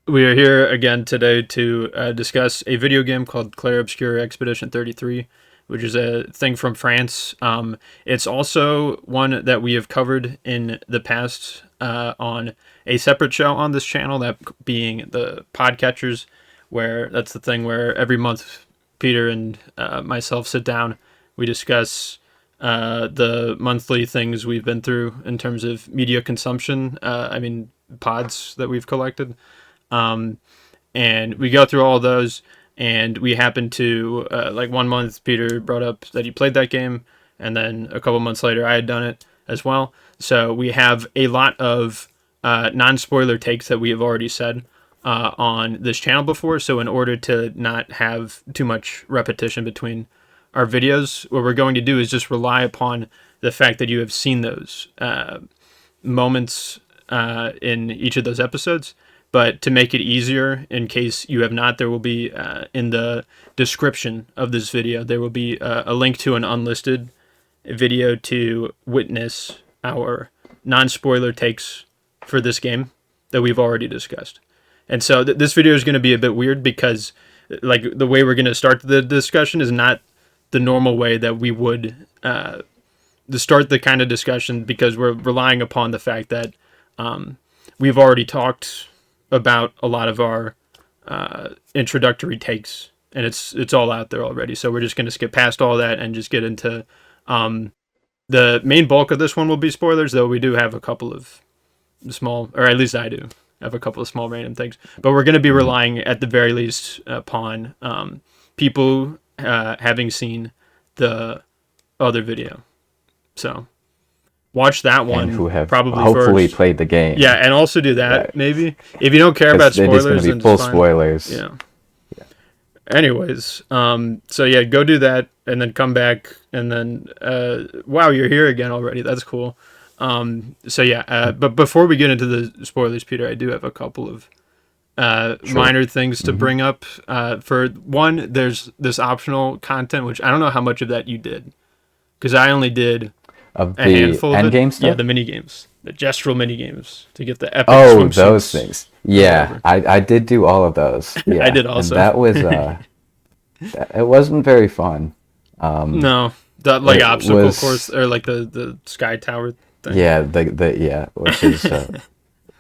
We are here again today to discuss a video game called Clair Obscur Expedition 33, which is a thing from France. It's also one that we have covered in the past on a separate show on this channel, that being the Podcatchers, where that's the thing where every month Peter and myself sit down, we discuss the monthly things we've been through in terms of media consumption. Pods that we've collected. And we go through all of those, and we happen to, like 1 month, Peter brought up that he played that game, and then a couple months later, I had done it as well. So we have a lot of non-spoiler takes that we have already said on this channel before. So in order to not have too much repetition between our videos, what we're going to do is just rely upon the fact that you have seen those moments in each of those episodes. But to make it easier, in case you have not, there will be in the description of this video, there will be a link to an unlisted video to witness our non-spoiler takes for this game that we've already discussed. And so this video is going to be a bit weird because, like, the way we're going to start the discussion is not the normal way that we would to start the kind of discussion, because we're relying upon the fact that we've already talked about a lot of our introductory takes, and it's all out there already. So we're just going to skip past all that and just get into the main bulk of this one will be spoilers, though we do have a couple of small, or at least I do have a couple of small random things. But we're going to be relying at the very least upon people having seen the other video. So watch that one, and who have probably hopefully first. played the game. Yeah, and also do that, Right. maybe. If you don't care about spoilers, it is going to then be full it's fine. spoilers. Yeah. Anyways, so yeah, go do that, and then come back, and then, wow, you're here again already. That's cool. So yeah, but before we get into the spoilers, Peter, I do have a couple of minor things to bring up. For one, there's this optional content, which I don't know how much of that you did, because I only did Of a the handful of end it. game stuff? Yeah, the mini games, the gestural mini games to get the epic Oh, swimsuits. those things. Yeah, I did do all of those. Yeah. I did also. And that was it wasn't very fun. No, the like It obstacle was- course, or like the sky tower thing. Yeah, which is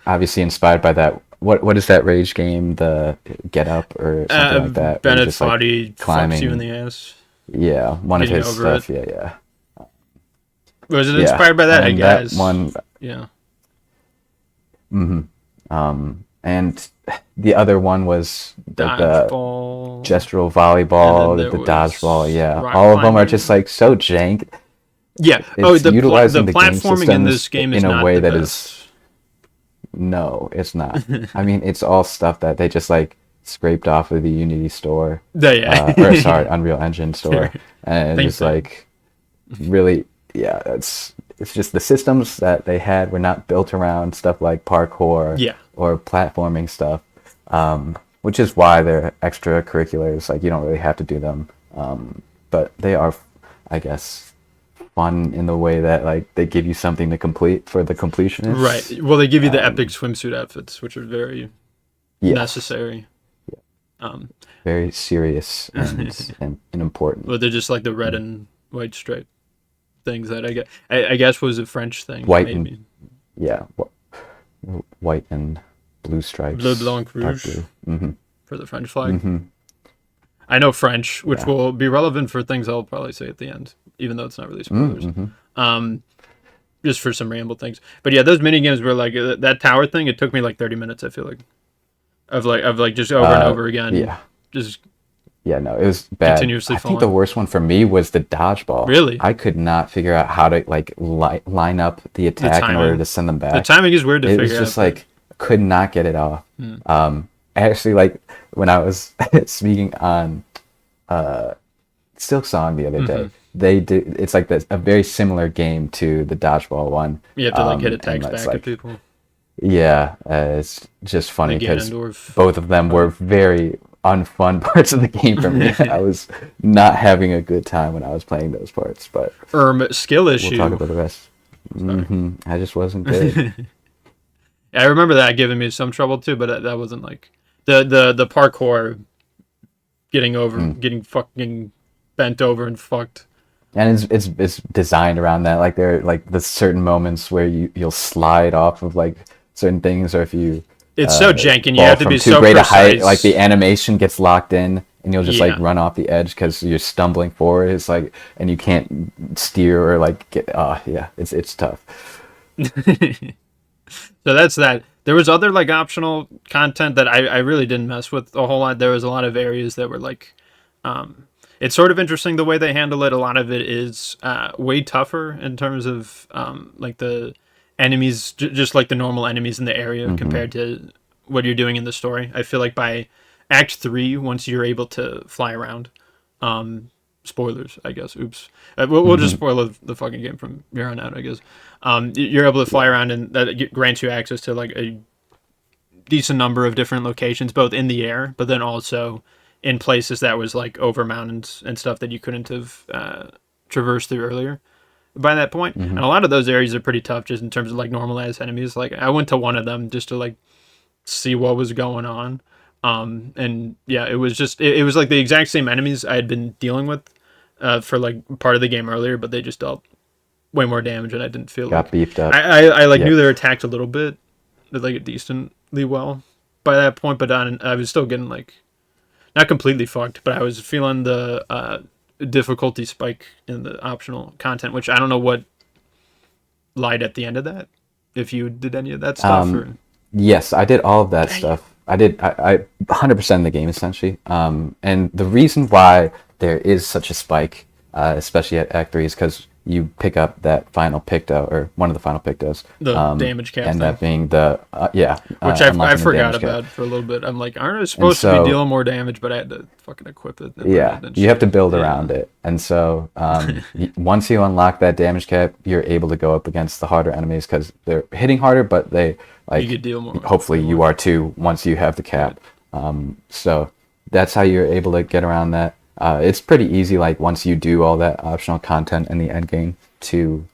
obviously inspired by that. What is that rage game? The Get Up or something like that. where you Bennett just, like, Foddy fucks you in the ass. Yeah, one of Getting his over stuff. Yeah. Was it Yeah, inspired by that? I and guess. that one. Yeah. And the other one was the Dodgeball. gestural volleyball, And the then there was dodgeball. Yeah, rock all of them are climbing. just like so jank. Yeah. It's The utilizing the game platforming in this systems game is in a not way the that best. is. No, it's not. I mean, it's all stuff that they just like scraped off of the Unity store, Yeah. or sorry, Unreal Engine store, and Thank just you. like really, yeah, it's just the systems that they had were not built around stuff like parkour, Yeah. or platforming stuff, which is why they're extracurriculars. Like, you don't really have to do them, but they are, I guess, fun in the way that like they give you something to complete for the completionists. Right. Well, they give you the epic swimsuit outfits, which are very Yes. necessary. Very serious and important. But they're just like the red and white stripe things that I guess was a French thing. White maybe. and yeah, white and blue stripes. Bleu, blanc, dark rouge. blue. Mm-hmm. For the French flag. Mm-hmm. I know French, which Yeah. will be relevant for things I'll probably say at the end, even though it's not really spoilers. Mm-hmm. Just for some ramble things. But yeah, those mini games were like that tower thing. It took me like 30 minutes. I feel like of just over and over again. Yeah. Just Yeah, no, it was bad. Continuously I think the falling. worst one for me was the dodgeball. Really? I could not figure out how to like line up the attack in order timing. to send them back. the timing is weird to It figure was just out. like could not get it off. Actually, like when I was speaking on Silk Song the other day, they do. It's like a very similar game to the dodgeball one. You have to like hit and attacks it's back like- at people. Yeah, it's just funny Like because Ganondorf. both of them were very unfun parts of the game for me. I was not having a good time when I was playing those parts, but Skill issue. we'll talk about the rest. I just wasn't good. I remember that giving me some trouble too, but that wasn't like the parkour getting fucking bent over and fucked. And it's designed around that. Like there are like the certain moments where you'll slide off of like certain things, or if you It's so jank, and you fall have to from be too so great a height, precise. like the animation gets locked in, and you'll just like Yeah. run off the edge because you're stumbling forward. It's like, and you can't steer or like get. Yeah, it's tough. So that's that. There was other like optional content that I really didn't mess with a whole lot. There was a lot of areas that were like, it's sort of interesting the way they handle it. A lot of it is way tougher in terms of like the enemies, just like the normal enemies in the area Hmm. compared to what you're doing in the story. I feel like by Act 3, once you're able to fly around, spoilers, I guess. Oops. We'll just spoil the fucking game from here on out, I guess. You're able to fly Yeah. around, and that grants you access to like a decent number of different locations, both in the air, but then also in places that was like over mountains and stuff that you couldn't have traversed through earlier by that point. Hmm. And a lot of those areas are pretty tough just in terms of like normalized enemies. Like I went to one of them just to like see what was going on. And yeah, it was just it was like the exact same enemies I had been dealing with for like part of the game earlier, but they just dealt way more damage, and I didn't feel Got like beefed up. I like Yep. knew they were attacked a little bit, like decently well by that point, but I was still getting like not completely fucked, but I was feeling the difficulty spike in the optional content, which I don't know what lied at the end of that. If you did any of that stuff, Um, or yes, I did all of that dang it, stuff. I 100% the game essentially. And the reason why there is such a spike, especially at Act 3, is because you pick up that final picto, or one of the final pictos, the damage cap and thing, that being the, yeah, which I unlocking the forgot damage cap. about for a little bit. I'm like, aren't I And supposed to be so, dealing more damage? But I had to fucking equip it and learn yeah, it and you have to shit. build Yeah, around it. And so, once you unlock that damage cap, you're able to go up against the harder enemies because they're hitting harder, but they, you like, could deal more, hopefully way you more. are too once you have the Right. cap. So that's how you're able to get around that. It's pretty easy, like, once you do all that optional content in the end game to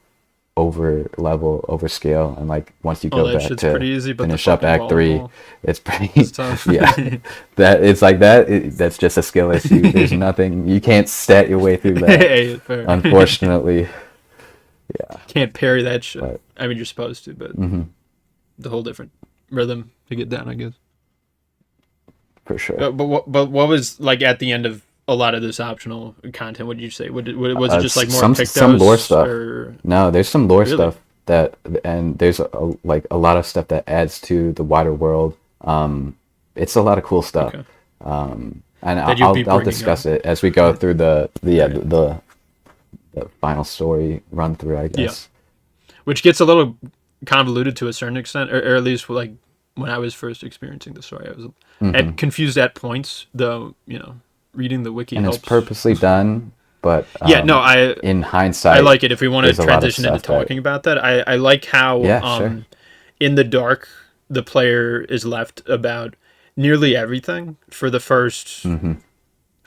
over level, over scale, and like once you All go that back shit's to pretty easy, but the finish up fucking Act 3, volleyball it's is pretty, tough. yeah, that it's like that. That's just a skill issue. There's nothing you can't stat your way through that, Hey, fair. unfortunately. Yeah, Can't parry that shit. but I mean, you're supposed to, but hmm, the whole different rhythm to get down, I guess. for sure. But what was like at the end of a lot of this optional content? What did you say? Was it just like more Some lore Pictos stuff. or No, there's some lore really? stuff that, and there's like a lot of stuff that adds to the wider world. It's a lot of cool stuff. Okay, And that you'd be I'll bringing up. discuss it as we go through yeah, Right. the final story run through, I Yeah, guess. which gets a little convoluted to a certain extent, or at least like when I was first experiencing the story, I was Hmm. confused at points. Though reading the wiki And it's helps. purposely done, but Yeah, no, in I hindsight, like it. If we want to there's a lot of transition into stuff that, talking about that, I like how yeah, sure. in the dark the player is left about nearly everything for the first, Hmm.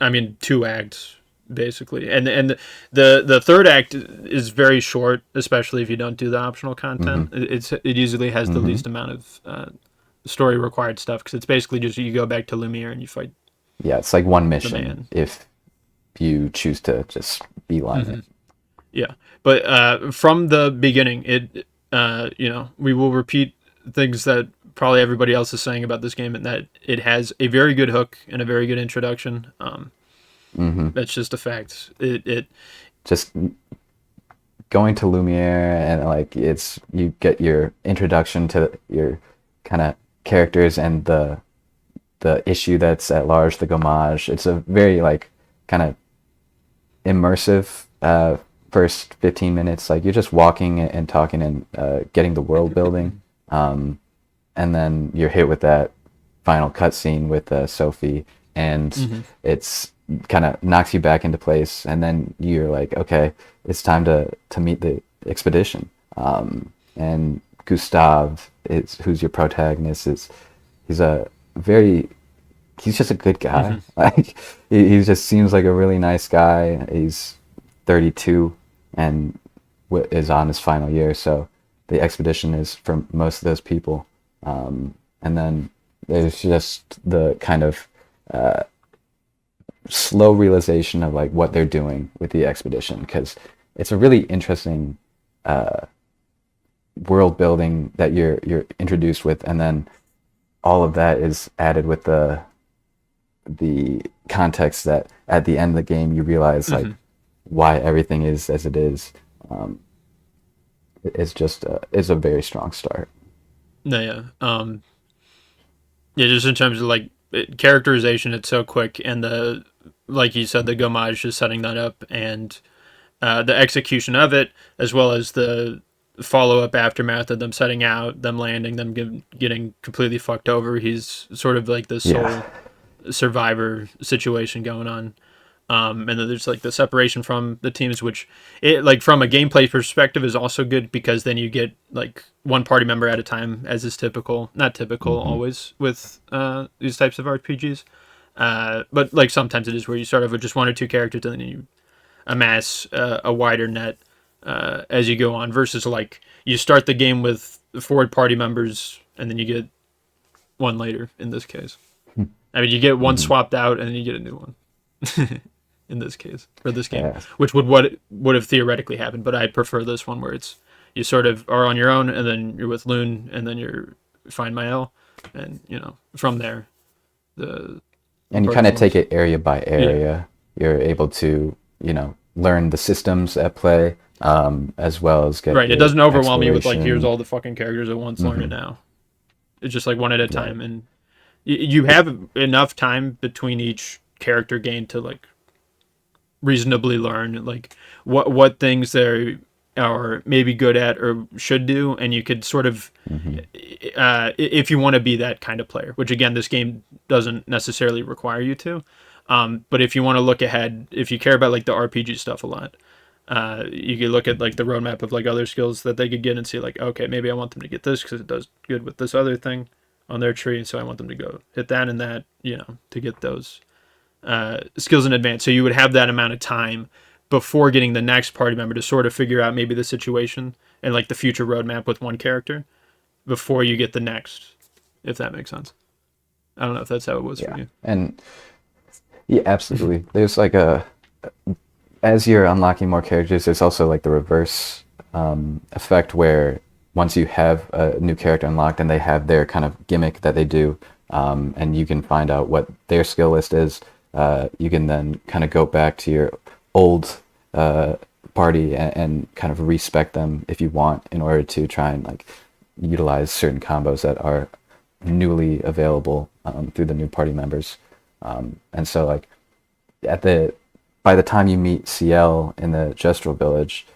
I mean, two acts basically, and the third act is very short, especially if you don't do the optional Hmm. content. It usually has the Hmm. least amount of story required stuff because it's basically just you go back to Lumiere and you fight Yeah, it's like one the mission man. if you choose to just beeline Hmm. it. Yeah, but from the beginning, we will repeat things that probably everybody else is saying about this game, and that it has a very good hook and a very good introduction. Hmm. That's just a fact. It Just going to Lumiere, and like it's you get your introduction to your kind of characters and the issue that's at large, the gommage. It's a very like kind of immersive first 15 minutes. Like you're just walking and talking and getting the world building, and then you're hit with that final cutscene with Sophie, and Mhm. it's kind of knocks you back into place, and then you're like, okay, it's time to meet the expedition. And Gustav is who's your protagonist. Is he's a very he's just a good guy. Mhm. Like he just seems like a really nice guy. He's 32 and is on his final year, so the expedition is for most of those people And then there's just the kind of slow realization of like what they're doing with the expedition, because it's a really interesting world building that you're introduced with, and then all of that is added with the context that at the end of the game you realize like why everything is as it is. It's just it's a very strong start. No, yeah. Yeah, just in terms of like characterization, it's so quick, and the like you said, the gomage is setting that up, and the execution of it, as well as the follow up aftermath of them setting out, them landing, them getting completely fucked over. He's sort of like the Yeah. sole survivor situation going on. And then there's like the separation from the teams, which it like from a gameplay perspective is also good because then you get like one party member at a time, as is typical, not typical Hmm. always with these types of RPGs. But like sometimes it is where you start off with just one or two characters and then you amass a wider net as you go on, versus like you start the game with four party members and then you get one later in this case. I mean, you get one Hmm. swapped out and then you get a new one in this case for this game, Yeah. which would have theoretically happened. But I prefer this one where it's you sort of are on your own and then you're with Loon and then you're find Mael, and you know from there the And you party kind of take forms. it area by Yeah, area. You're able to, you know, learn the systems at play, as well as get right. It your doesn't overwhelm you with like here's exploration. all the fucking characters at once. Learn it Hmm. now. It's just like one at a Right. time, and you have enough time between each character gain to like reasonably learn like what things they are maybe good at or should do, and you could sort of Hmm. if you want to be that kind of player, which again this game doesn't necessarily require you to, but if you want to look ahead, if you care about like the RPG stuff a lot, you could look at like the roadmap of like other skills that they could get and see like, okay, maybe I want them to get this because it does good with this other thing on their tree, so I want them to go hit that and that, you know, to get those skills in advance. So you would have that amount of time before getting the next party member to sort of figure out maybe the situation and like the future roadmap with one character before you get the next, if that makes sense. I don't know if that's how it was for Yeah. you. And yeah, absolutely. There's like a as you're unlocking more characters, there's also like the reverse effect where once you have a new character unlocked and they have their kind of gimmick that they do, and you can find out what their skill list is, you can then kind of go back to your old uh, party and kind of respec them if you want in order to try and like utilize certain combos that are newly available through the new party members. And so like at the by the time you meet CL in the Gestural Village,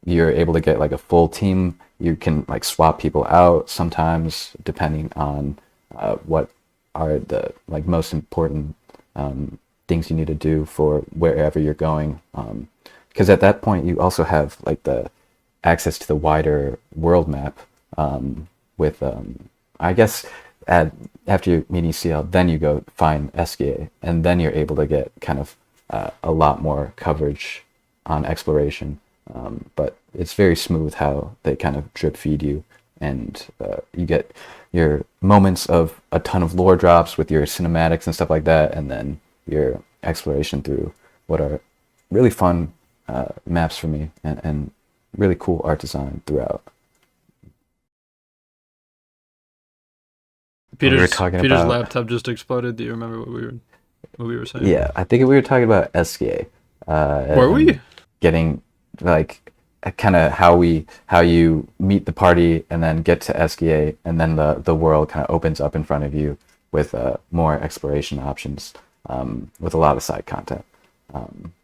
you're able to get like a full team. You can like swap people out sometimes depending on what are the like most important things you need to do for wherever you're going. Because at that point you also have like the access to the wider world map with I guess at after you're meeting CL, then you go find SKA, and then you're able to get kind of a lot more coverage on exploration. But it's very smooth how they kind of drip feed you, and you get your moments of a ton of lore drops with your cinematics and stuff like that, and then your exploration through what are really fun maps for me, and really cool art design throughout. When we were talking Peter's about, laptop just exploded. Do you remember what we were saying? yeah, I think we were talking about SKA Were and we? getting like kind of how you meet the party and then get to SKA, and then the world kind of opens up in front of you with more exploration options, with a lot of side content.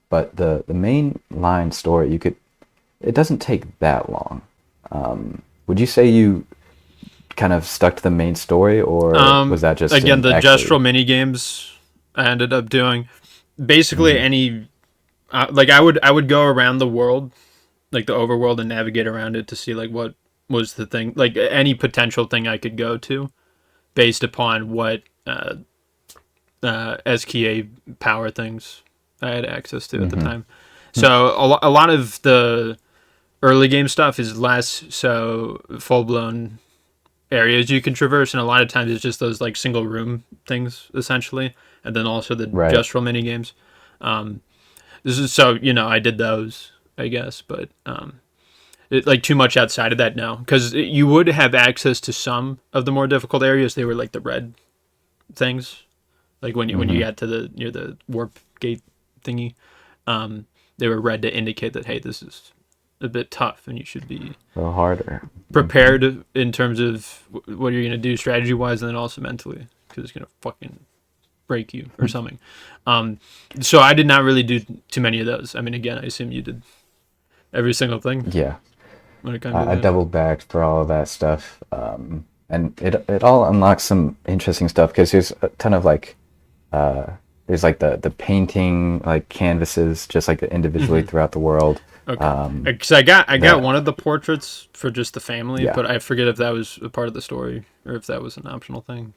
But the main line story, it doesn't take that long. Would you say you kind of stuck to the main story, or was that just Again, an the actually? gestural mini games I ended up doing basically Hmm. any like I would go around the world, like the overworld, and navigate around it to see like what was the thing, like any potential thing I could go to based upon what SKA power things I had access to at the Hmm. time. So a lot of the early game stuff is less so full blown areas you can traverse, and a lot of times it's just those like single room things essentially, and then also the Right. gestural mini games. This is so I did those, I guess, but like too much outside of that, no, because you would have access to some of the more difficult areas. They were like the red things, like when you got to the near the warp gate thingy, they were red to indicate that, hey, this is a bit tough and you should be A little harder. prepared in terms of what you're gonna do strategy wise, and then also mentally, because it's gonna fucking break you or something. So I did not really do too many of those. I mean, again, I assume you did every single thing Yeah. when it comes to I that. doubled back for all of that stuff, and it all unlocks some interesting stuff because there's a ton of like there's like the painting like canvases just like individually throughout the world. Okay. Because I got That one of the portraits for just the family, yeah, but I forget if that was a part of the story or if that was an optional thing.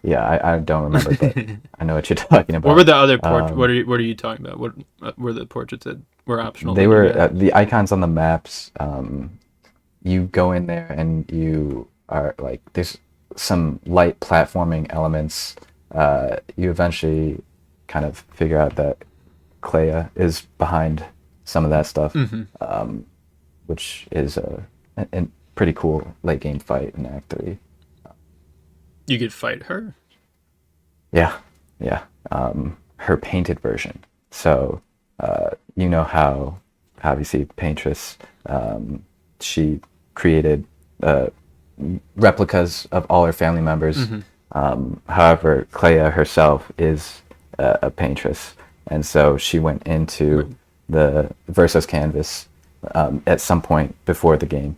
yeah, I don't remember, but I know what you're talking What were about. the other portraits? Um, What are you talking about? What were the portraits that were optional they that you were got? the icons on the maps. You go in there and you are like there's some light platforming elements. You eventually kind of figure out that Clair is behind some of that stuff, which is a pretty cool late game fight in Act 3. You could fight her. Yeah, yeah. Her painted version. So, you know how obviously Paintress, she created replicas of all her family members. However, Clea herself is a paintress, and so she went into the Versus canvas at some point before the game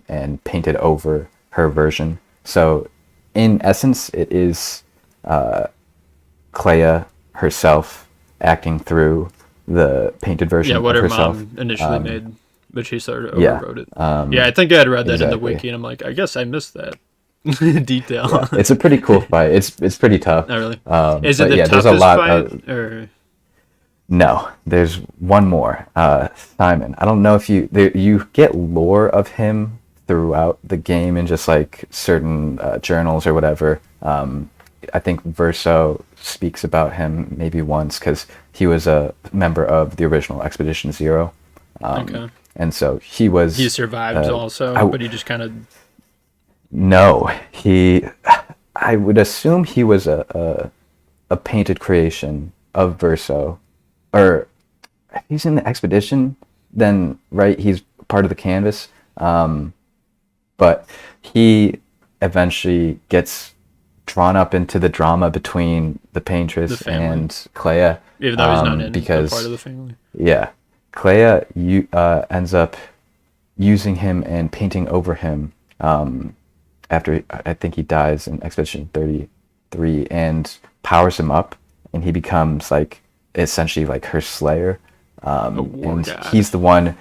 and painted over her version. So, in essence, it is Clea herself acting through the painted version Yeah, what of her herself. mom initially made, but she sort of Yeah, overwrote it. Yeah, I think I had read that in the exactly. wiki, and I'm like, I guess I missed that detail. Yeah, it's a pretty cool fight. It's pretty tough. Not really. Is it But the yeah, there's a toughest lot fight, of or no. There's one more. Simon. I don't know if you get lore of him throughout the game in just like certain journals or whatever. I think Verso speaks about him maybe once because he was a member of the original Expedition Zero, okay? and so he He was. survived also, I but he just kind of no, he. I would assume he was a painted creation of Verso, or if he's in the expedition, then right, he's part of the canvas. But he eventually gets drawn up into the drama between the the paintress family, and Clea, even though he's not in a part of because the family. yeah, Clea ends up using him and painting over him after I think he dies in Expedition 33 and powers him up, and he becomes like essentially like her slayer. A war And god. he's the one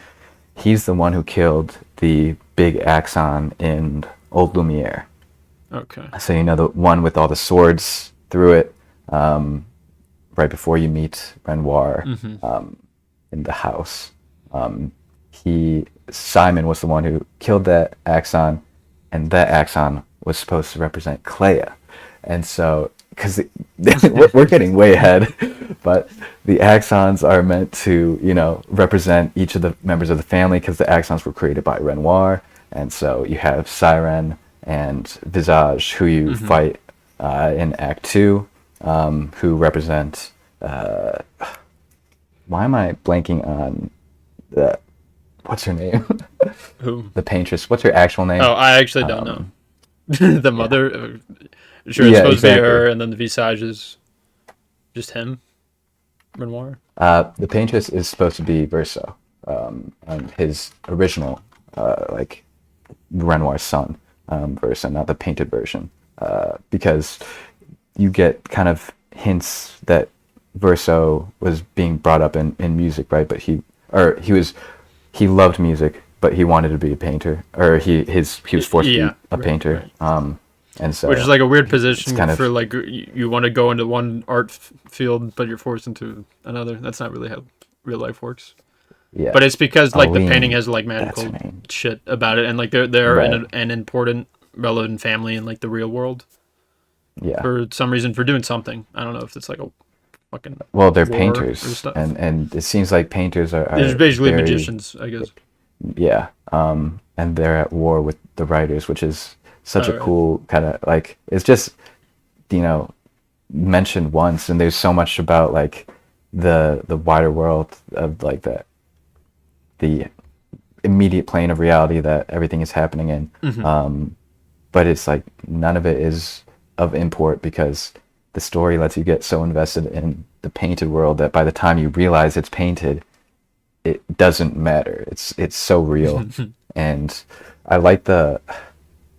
who killed the big Axon in Old Lumiere. Okay. So you know the one with all the swords through it, right before you meet Renoir in the house. Simon was the one who killed that Axon, and that Axon was supposed to represent Clea. And so, because we're getting way ahead, but the Axons are meant to, represent each of the members of the family because the Axons were created by Renoir. And so you have Siren and Visage, who you fight in Act 2, who represent. Why am I blanking on the. What's her name? Who? The paintress. What's her actual name? Oh, I actually don't know. The mother. Sure, it's Yeah, supposed to be exactly. her, and then the visage is just him, Renoir. The paintress is supposed to be Verso, and his original, like Renoir's son, Verso, not the painted version, because you get kind of hints that Verso was being brought up in music, right? But he loved music, but he wanted to be a painter, or he was forced to Yeah, be a painter, right. and so Which is like a weird it's position kind of for like you want to go into one art field, but you're forced into another. That's not really how real life works. Yeah. But it's because like the painting Aline, has like that's her magical name. shit about it, and like they're Right. an important relevant family in like the real world Yeah. for some reason for doing something. I don't know if it's like a fucking Well, they're war or painters, stuff. and it seems like painters There's are basically very, magicians, I guess. yeah, and they're at war with the writers, which is such All a right. cool kind of like it's just you know mentioned once, and there's so much about like the wider world of like the immediate plane of reality that everything is happening in. Mm-hmm. But it's like none of it is of import because the story lets you get so invested in the painted world that by the time you realize it's painted, it doesn't matter. It's so real, and I like the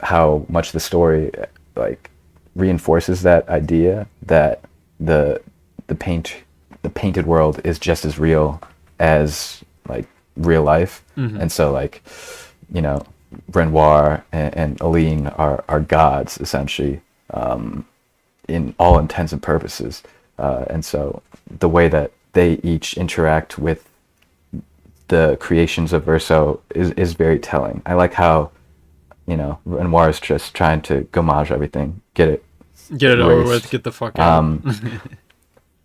how much the story like reinforces that idea that the the paint the painted world is just as real as like real life, Mm-hmm. and so like you know Renoir and Aline are gods essentially in all intents and purposes, and so the way that they each interact with the creations of Verso is very telling. I like how Renoir is just trying to gommage everything, get it Get it over with. erased. Get the fuck out. Um,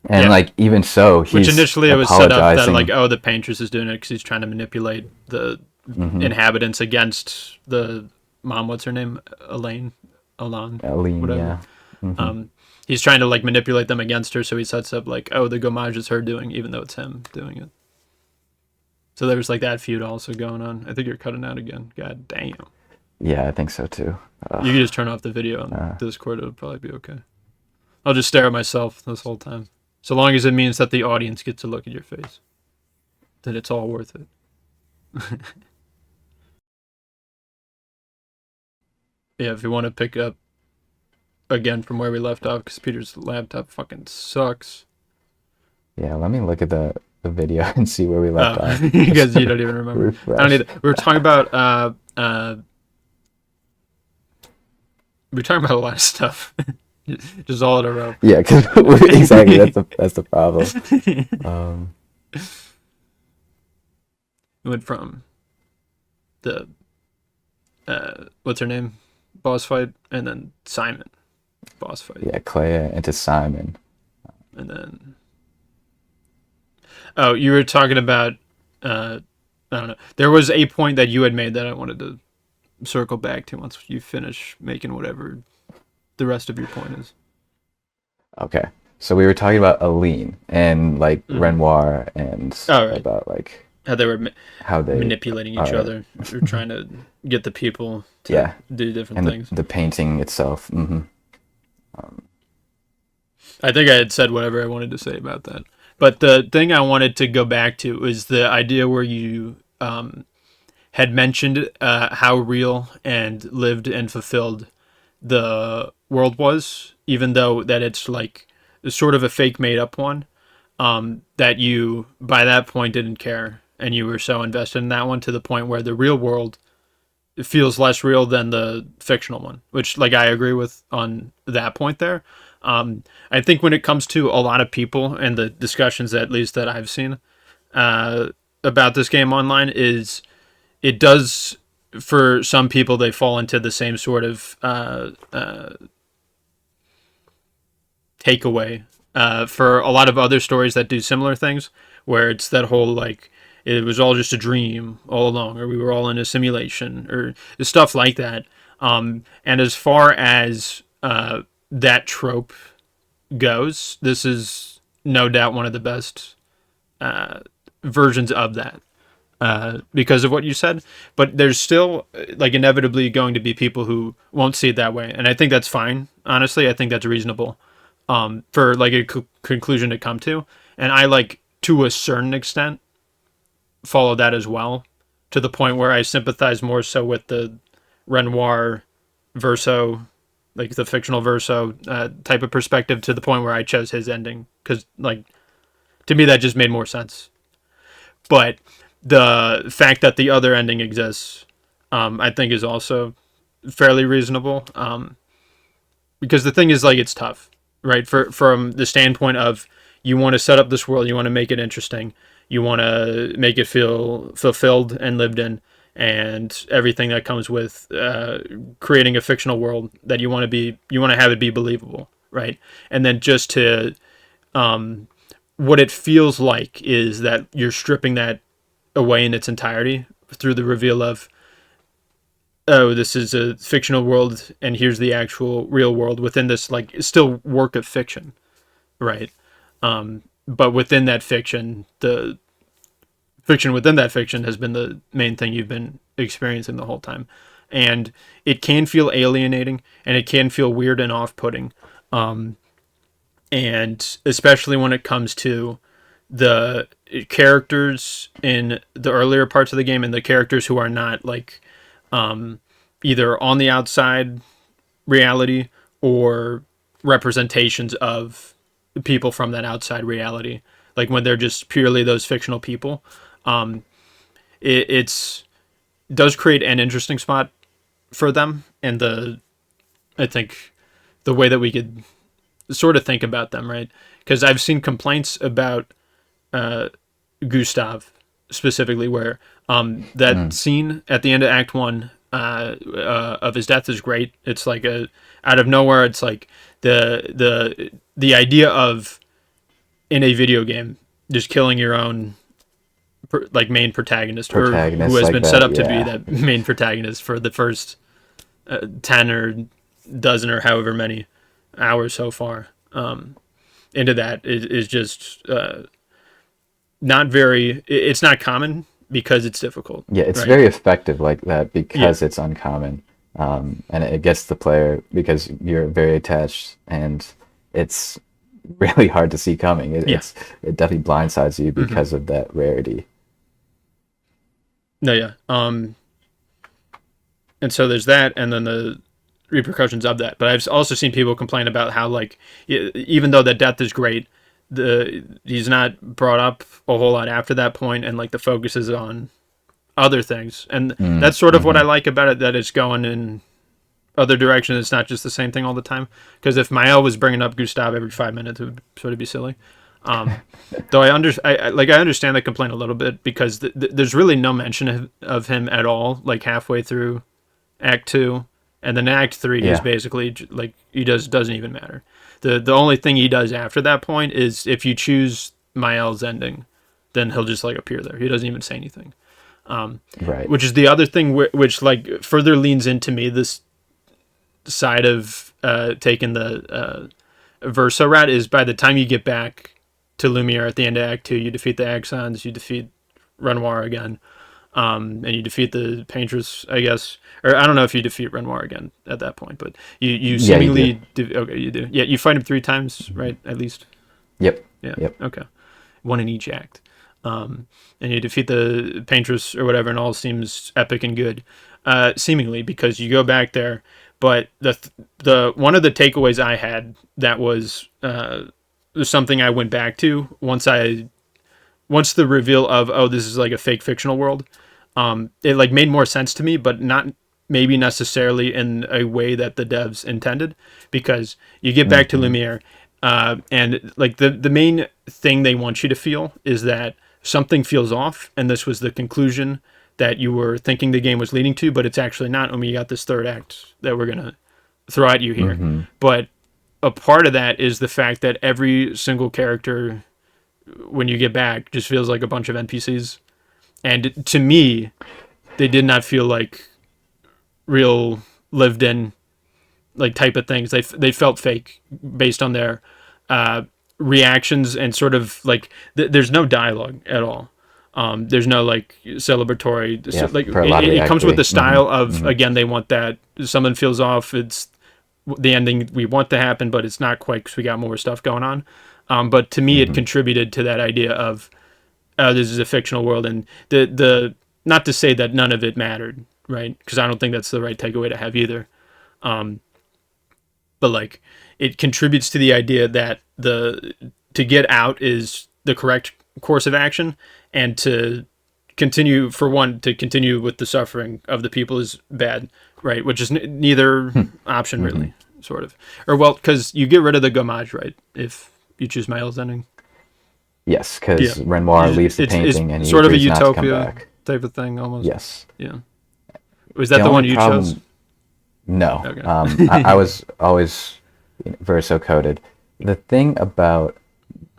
and Yeah. like even so, Which he's initially it was set up that like, apologizing. oh, the paintress is doing it because he's trying to manipulate the Hmm. inhabitants against the mom. What's her name? Elaine, Alan, Aline, whatever. yeah. Hmm. Um, he's trying to like manipulate them against her, so he sets up like, oh, the gommage is her doing, even though it's him doing it. So there's like that feud also going on. I think you're cutting out again. God damn. Yeah, I think so too. You can just turn off the video on Uh, Discord. It'll probably be okay. I'll just stare at myself this whole time. So long as it means that the audience gets to look at your face, then it's all worth it. Yeah, if you want to pick up again from where we left off, because Peter's laptop fucking sucks. yeah, let me look at the video and see where we left off. Because you don't even remember. I don't Refresh. either. We were talking about we were talking about a lot of stuff, just all in a row. Yeah, because exactly that's the problem. We went from the what's her name, boss fight, and then Simon, boss fight, Yeah, Claire into Simon. and then oh, you were talking about I don't know. There was a point that you had made that I wanted to circle back to once you finish making whatever the rest of your point is. Okay, so we were talking about Aline and like Mm-hmm. Renoir and All right. about like How they were how they manipulating each are. other. They're trying to get the people to Yeah, do different and things. the painting itself. Hmm. I think I had said whatever I wanted to say about that. But the thing I wanted to go back to is the idea where you had mentioned how real and lived and fulfilled the world was, even though that it's like sort of a fake made up one. That you by that point didn't care, and you were so invested in that one to the point where the real world feels less real than the fictional one, which like I agree with on that point there. I think when it comes to a lot of people and the discussions at least that I've seen uh, about this game online is it does for some people they fall into the same sort of takeaway for a lot of other stories that do similar things where it's that whole like it was all just a dream all along or we were all in a simulation or stuff like that and as far as that trope goes this is no doubt one of the best versions of that because of what you said but there's still like inevitably going to be people who won't see it that way and I think that's fine honestly I think that's reasonable for like a conclusion to come to. And I like to a certain extent follow that as well to the point where I sympathize more so with the Renoir verso, like the fictional verso type of perspective to the point where I chose his ending because like to me that just made more sense. But the fact that the other ending exists, I think is also fairly reasonable. Because the thing is like it's tough right from the standpoint of you want to set up this world you want to make it interesting You want to make it feel fulfilled and lived in, and everything that comes with creating a fictional world that you want to have it be believable, right? And then just to what it feels like is that you're stripping that away in its entirety through the reveal of, oh, this is a fictional world and here's the actual real world within this, like, still work of fiction, right? But within that fiction, the fiction within that fiction has been the main thing you've been experiencing the whole time. And it can feel alienating and it can feel weird and off-putting. And especially when it comes to the characters in the earlier parts of the game and the characters who are not like either on the outside reality or representations of people from that outside reality, like when they're just purely those fictional people. It's does create an interesting spot for them, and I think the way that we could sort of think about them, right? Because I've seen complaints about Gustav specifically, where that scene at the end of Act 1 of his death is great. It's like out of nowhere. It's like the idea of, in a video game, just killing your own like main protagonist, or who has like been that, set up to yeah. be that main protagonist for the first 10 or dozen or however many hours so far into that is just not very, it's not common because it's difficult. Yeah, it's right? very effective like that because it's uncommon. And it gets the player because you're very attached, and it's really hard to see coming. It definitely blindsides you because of that rarity. No, yeah. And so there's that, and then the repercussions of that. But I've also seen people complain about how, like, even though the death is great, he's not brought up a whole lot after that point, and like the focus is on other things, and that's sort of what I like about it, that it's going in other directions. It's not just the same thing all the time. Because if Mael was bringing up Gustav every 5 minutes, it would sort of be silly. Though I understand the complaint a little bit, because there's really no mention of him at all, like halfway through Act 2, and then Act 3 is basically like he doesn't even matter. The only thing he does after that point is, if you choose Mael's ending, then he'll just like appear there. He doesn't even say anything. Right. Which is the other thing which like further leans into me this side of taking the Verso route, is by the time you get back to Lumiere at the end of Act 2, you defeat the Axons, you defeat Renoir again, and you defeat the Paintress, I guess. Or I don't know if you defeat Renoir again at that point, but you seemingly okay, you do. Yeah, you fight him 3 times, right? At least. Yep. Yeah. Yep. Okay. One in each act. And you defeat the Paintress or whatever, and all seems epic and good, seemingly, because you go back there. But the one of the takeaways I had that was something I went back to once the reveal of, oh, this is like a fake fictional world, it like made more sense to me, but not maybe necessarily in a way that the devs intended, because you get back to Lumiere, and like the main thing they want you to feel is that something feels off, and this was the conclusion that you were thinking the game was leading to, but it's actually not. I mean, you got this third act that we're gonna throw at you here, but a part of that is the fact that every single character, when you get back, just feels like a bunch of NPCs, and to me, they did not feel like real, lived in, like, type of things. They felt fake based on their reactions, and sort of like there's no dialogue at all. There's no like celebratory, like it comes with the style of, again, they want that someone feels off, it's the ending we want to happen, but it's not quite because we got more stuff going on. But to me, it contributed to that idea of this is a fictional world, and the not to say that none of it mattered, right? Because I don't think that's the right takeaway to have either. But like, it contributes to the idea that to get out is the correct course of action, and to continue with the suffering of the people is bad, right? Which is neither option really, sort of. Or, well, because you get rid of the gommage, right, if you choose Mael's ending. Yes, Yeah, because Renoir leaves the it's painting and he sort of a agrees not to come utopia back. type of thing almost. Yes. Yeah. Was The that the only one you chose? problem, no. Okay. I was always verso coded. The thing about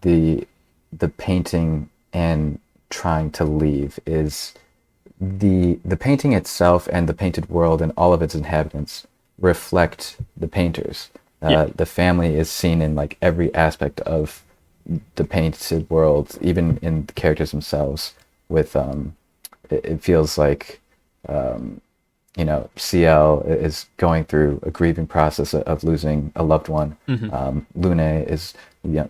the the painting and trying to leave is the painting itself and the painted world and all of its inhabitants reflect the painters. Yeah. The family is seen in like every aspect of the painted world, even in the characters themselves. With it feels like CL is going through a grieving process of losing a loved one. Hmm. Lune is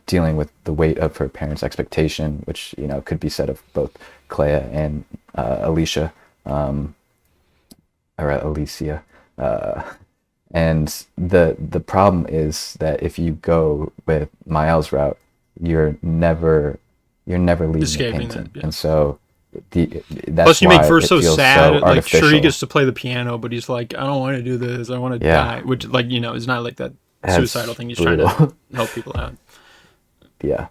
dealing with the weight of her parents' expectation, which could be said of both Clea and Alicia, or Alicia. Uh, and the problem is that if you go with Mael's route, you're never leaving the Escaping that. painting, Yeah. and so that's Plus, you make why Verse it so feels sad. so Like, sure, he gets artificial. to play the piano, but he's like, I don't want to do this. I want to Yeah, die. Which, like, is not like that suicidal that's thing. He's trying to brutal. help people out. Yeah.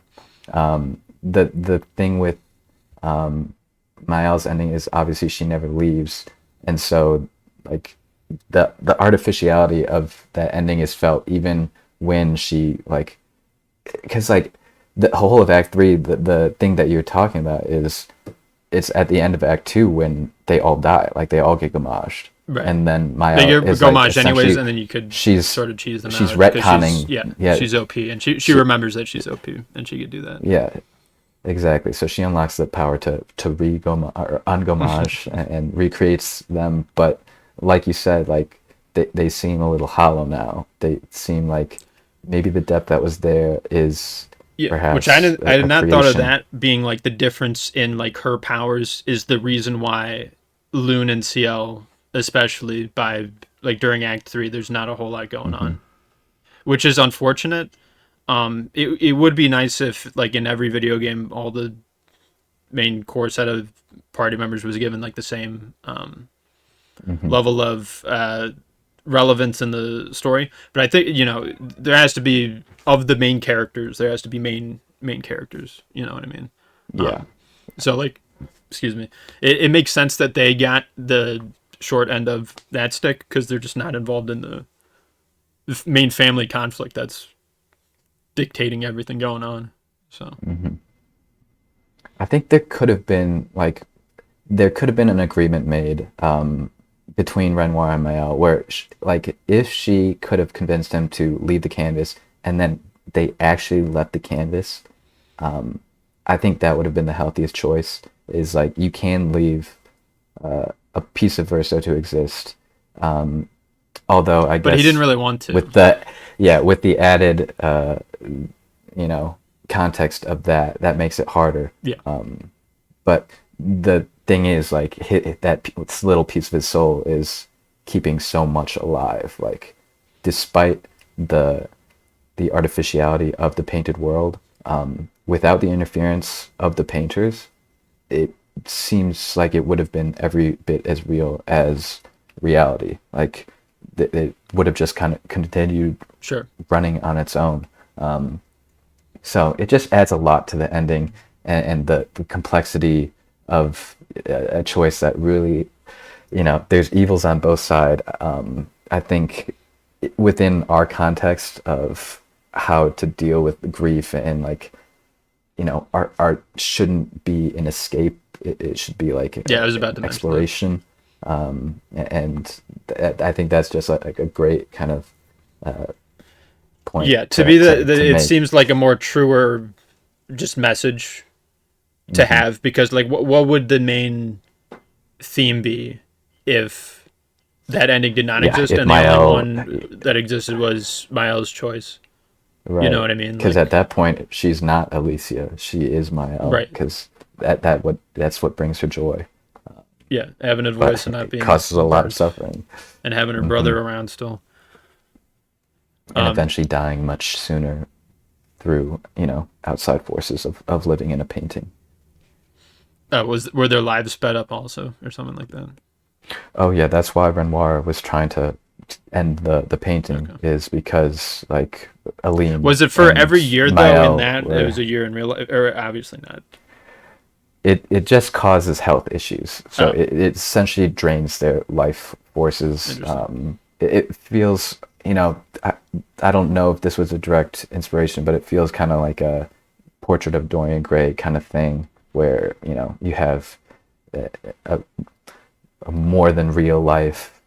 The thing with Mael's ending is obviously she never leaves, and so like the artificiality of that ending is felt even when she like, because like the whole of Act 3, the thing that you're talking about is it's at the end of Act 2 when they all die, like they all get gommaged, Right. and then They Mael get is like Gomage anyways, essentially and then you could she's sort of cheese them she's out because retconning. Yeah, she's OP, and she she, remembers that she's OP, and she could do that. yeah, exactly. So she unlocks the power to or ungomage and recreates them. But like you said, like they seem a little hollow now. They seem like maybe the depth that was there is Yeah, which perhaps I did a not thought of creation. that being like the difference in like her powers is the reason why Loon and CL, especially by like during Act 3, there's not a whole lot going Hmm. on, which is unfortunate. It would be nice if like in every video game all the main core set of party members was given like the same Hmm. level of relevance in the story. But I think there has to be of the main characters. There has to be main characters. You know what I mean? Yeah. So like, excuse me, it makes sense that they got the short end of that stick because they're just not involved in the main family conflict that's dictating everything going on. So Hmm. I think there could have been an agreement made between Renoir and Mael where like if she could have convinced him to leave the canvas and then they actually left the canvas, I think that would have been the healthiest choice. Is like you can leave a piece of verso to exist, although I but he didn't guess really want to. with the yeah with the added you know context of that makes it harder. Yeah. But the thing is, like, that little piece of his soul is keeping so much alive. Like, despite the artificiality of the painted world, without the interference of the painters, it seems like it would have been every bit as real as reality. Like, it would have just kind of continued Sure. running on its own. So it just adds a lot to the ending and the complexity of a choice that really, there's evils on both sides. I think within our context of how to deal with grief and like, art shouldn't be an escape. It should be like Yeah, I was about to mention that. exploration. And I think that's just like a great kind of point Yeah, to be to it make. seems like a more truer just message to Hmm. have because like what would the main theme be if that ending did not Yeah, exist if and the only Mael, one that existed was Miles' choice. You know right? what I mean? Because Like at that point, she's not Alicia; she is Mael. right. Because that's what brings her joy, Yeah, having a but voice and not it being causes a lot of birthed suffering. and having her Hmm. brother around still. And Um eventually dying much sooner through outside forces of living in a painting. were their lives sped up also or something like that? Oh yeah, that's why Renoir was trying to and the painting is because like Aline Was it for and every year though? In Mael that were, it was a year in real life, or obviously not. it just causes health issues. So Oh, it essentially drains their life forces. interesting. It feels, I don't know if this was a direct inspiration, but it feels kind of like a portrait of Dorian Gray kind of thing, where you have a, a, a more than real life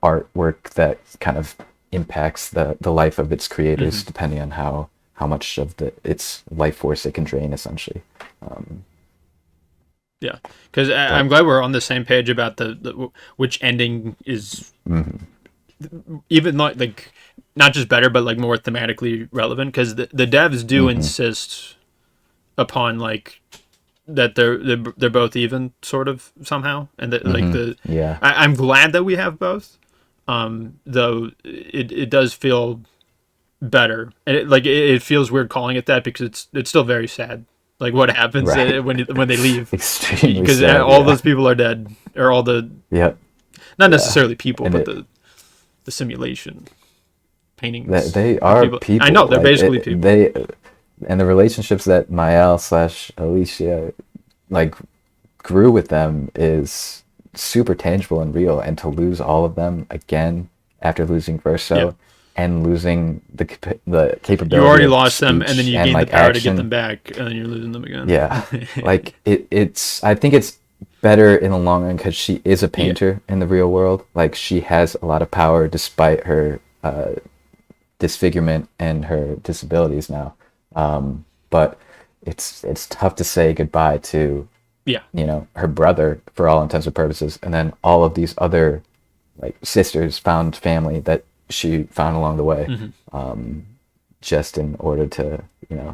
artwork that kind of impacts the life of its creators, Hmm. depending on how much of its life force it can drain, essentially. Um, Yeah, because I'm but glad we're on the same page about the which ending is mhm, even like not just better, but like more thematically relevant. Because the devs do mhm, insist upon like that they're both even sort of somehow, and that like mhm, yeah, I'm glad that we have both. Though it does feel better, and it feels weird calling it that because it's still very sad. Like what happens right. when they leave, Extremely because sad, all yeah. those people are dead, or all the Yep, not yeah. necessarily people, And but it the simulation that paintings they of are people. I know people, they're like basically people. they and the relationships that Mael slash Alicia like grew with them is super tangible and real, and to lose all of them again after losing Yeah, Verso and losing the you capability already of lost them, and then speech you and gain the like power to get them action. back, and then you're losing them again. Yeah, like it's I think it's better in the long run because she is a Yeah, painter in the real world. Like she has a lot of power despite her disfigurement and her disabilities now. But it's tough to say goodbye to yeah. her brother for all intents and purposes, and then all of these other like sisters found family that she found along the way, Hmm. just in order to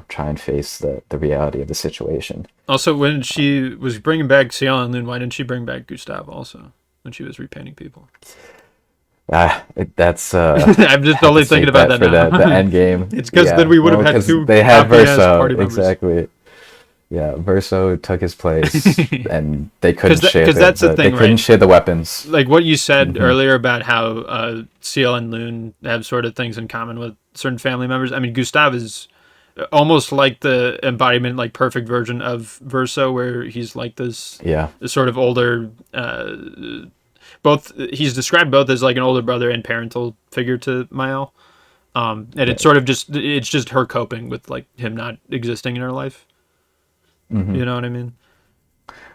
try and face the reality of the situation. Also, when she was bringing back Sion and Lune, why didn't she bring back Gustav also when she was repainting people? That's I'm just have to only thinking save about that that for the now. end game. It's because then Yeah, we would have well, had because two they had happy ass Verso party members. exactly. Yeah, Verso took his place, and they couldn't share Because that's the they thing, couldn't right? share the weapons. Like what you said Hmm. earlier about how Seal and Loon have sort of things in common with certain family members. I mean, Gustav is almost like the embodiment, like perfect version of Verso, where he's like Yeah, this sort of older. Both he's described both as like an older brother and parental figure to Mael. And right. it's just her coping with like him not existing in her life. Hmm. You know what I mean?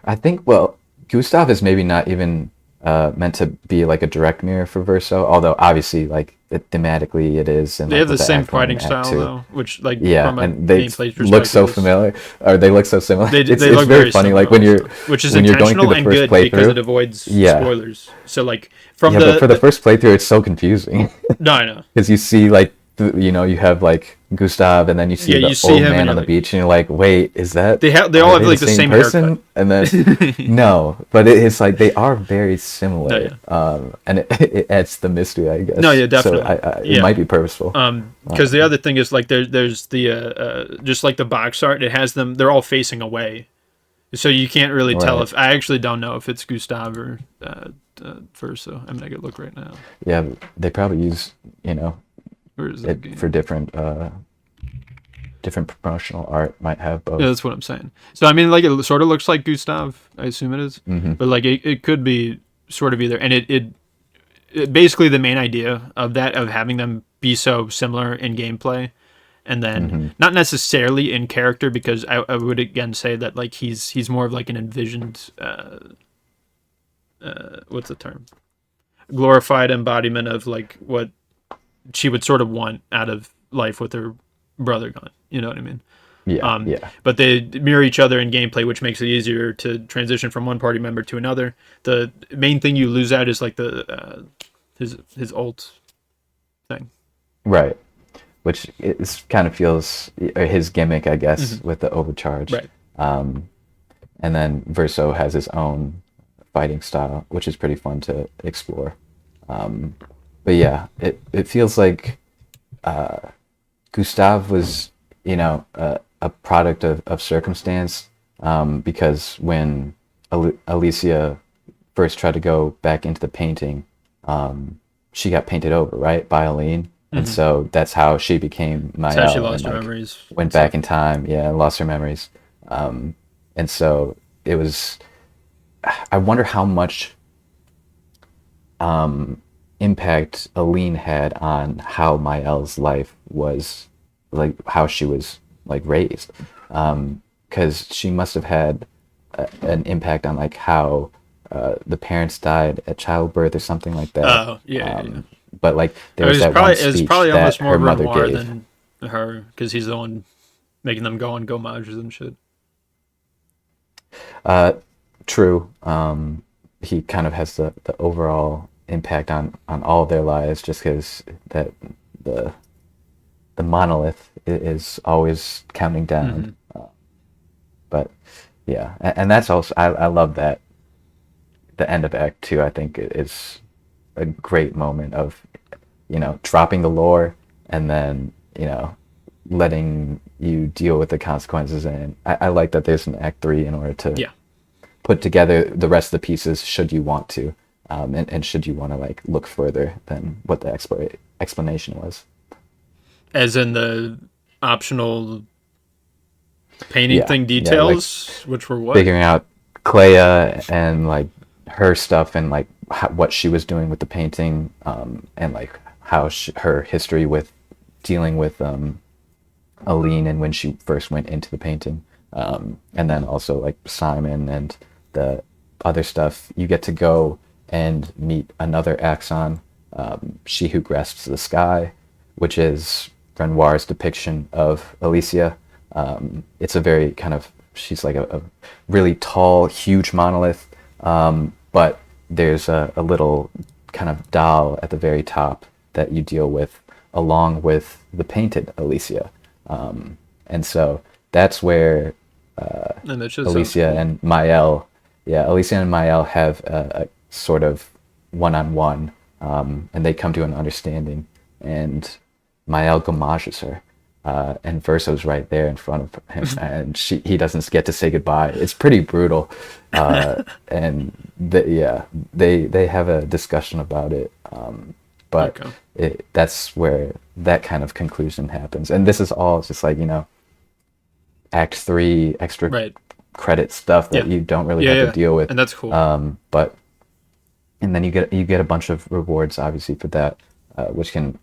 I think, well, Gustav is maybe not even meant to be like a direct mirror for Verso, although obviously, like thematically, it is, and They like have with the the same Act One fighting and Act style Two. though, which like Yeah, from a and they gameplay look perspective so is familiar, or they look so similar. It's they it's look very very funny, like similar when also, which is you're going through intentional the and first good because it playthrough. avoids Yeah, spoilers. So like from yeah, but for the the first playthrough, it's so confusing. no, I know. Because you see like you have like Gustav, and then you see Yeah, you the see old him and man you're on the like beach, and you're like, wait, is that they all are have they the like the same same haircut. person? And then no, but it's like they are very No, similar, yeah. and it adds the mystery, I No, guess. yeah, So definitely. it Yeah. might be purposeful. Because the Um, other thing is like there's the just like the box art, it has them. They're all facing away, so you can't really tell right? if I actually don't know if it's Gustav or Verso. I'm gonna go look right now. Yeah, they probably use Where is that it for game? different promotional art. Might have Yeah, both. that's what I'm saying. So I mean, like it sort of looks like Gustav. I assume it is, Hmm. but like it could be sort of either. And it basically the main idea of that of having them be so similar in gameplay, and then Hmm. not necessarily in character, because I would again say that like he's more of like an envisioned what's the term, glorified embodiment of like what she would sort of want out of life with her brother gone. You know what I mean? Yeah, Um, yeah, but they mirror each other in gameplay, which makes it easier to transition from one party member to another. The main thing you lose out is like the his ult thing. right. Which is kind of feels his gimmick, I guess, Hmm. with the overcharge. Right. Um, and then Verso has his own fighting style, which is pretty fun to explore. Um, but yeah, it feels like Gustav was, a product of circumstance, because when Alicia first tried to go back into the painting, um, she got painted over, right, by Aline, and Hmm. so that's how she became It's how she Mael and lost her like memories went and back stuff. in time, yeah, and lost her memories. Um, and so it was. I wonder how much impact Aline had on how Mael's life was, like how she was like raised, because she must have had an impact on like how the parents died at childbirth or something like that. Oh, yeah, yeah, yeah. But like there was that one It was speech probably that almost more her mother Renoir gave. than her, because he's the one making them go on gomages and shit. True. He kind of has the overall impact on all of their lives just because that the the monolith is always counting down. Hmm. But yeah, and that's also I love that the end of Act Two I think is a great moment of dropping the lore and then letting you deal with the consequences. And I like that there's an Act Three in order to Yeah, put together the rest of the pieces should you want to, and should you want to like look further than what the explanation was. as in the optional painting Yeah, thing yeah, like details, which were what? figuring out Clea and like her stuff and like what she was doing with the painting, and like how her history with dealing with Aline and when she first went into the painting, and then also like Simon and the other stuff. You get to go and meet another Axon, She Who Grasps the Sky, which is Renoir's depiction of Alicia. It's a very kind of she's like a really tall, huge monolith, but there's a little kind of doll at the very top that you deal with along with the painted Alicia. And so that's where And that just sounds Alicia cool. and Mael, yeah, Alicia and Mael have a sort of one-on-one, and they come to an understanding, and Mael gomages her, and Verso's right there in front of him, and he doesn't get to say goodbye. It's pretty brutal, and yeah, they have a discussion about it, but Okay. that's where that kind of conclusion happens, and this is all just like Act Three extra Right. credit stuff that Yeah. you don't really Yeah, have to yeah. deal with. And that's cool. But and then you get a bunch of rewards obviously for that, which can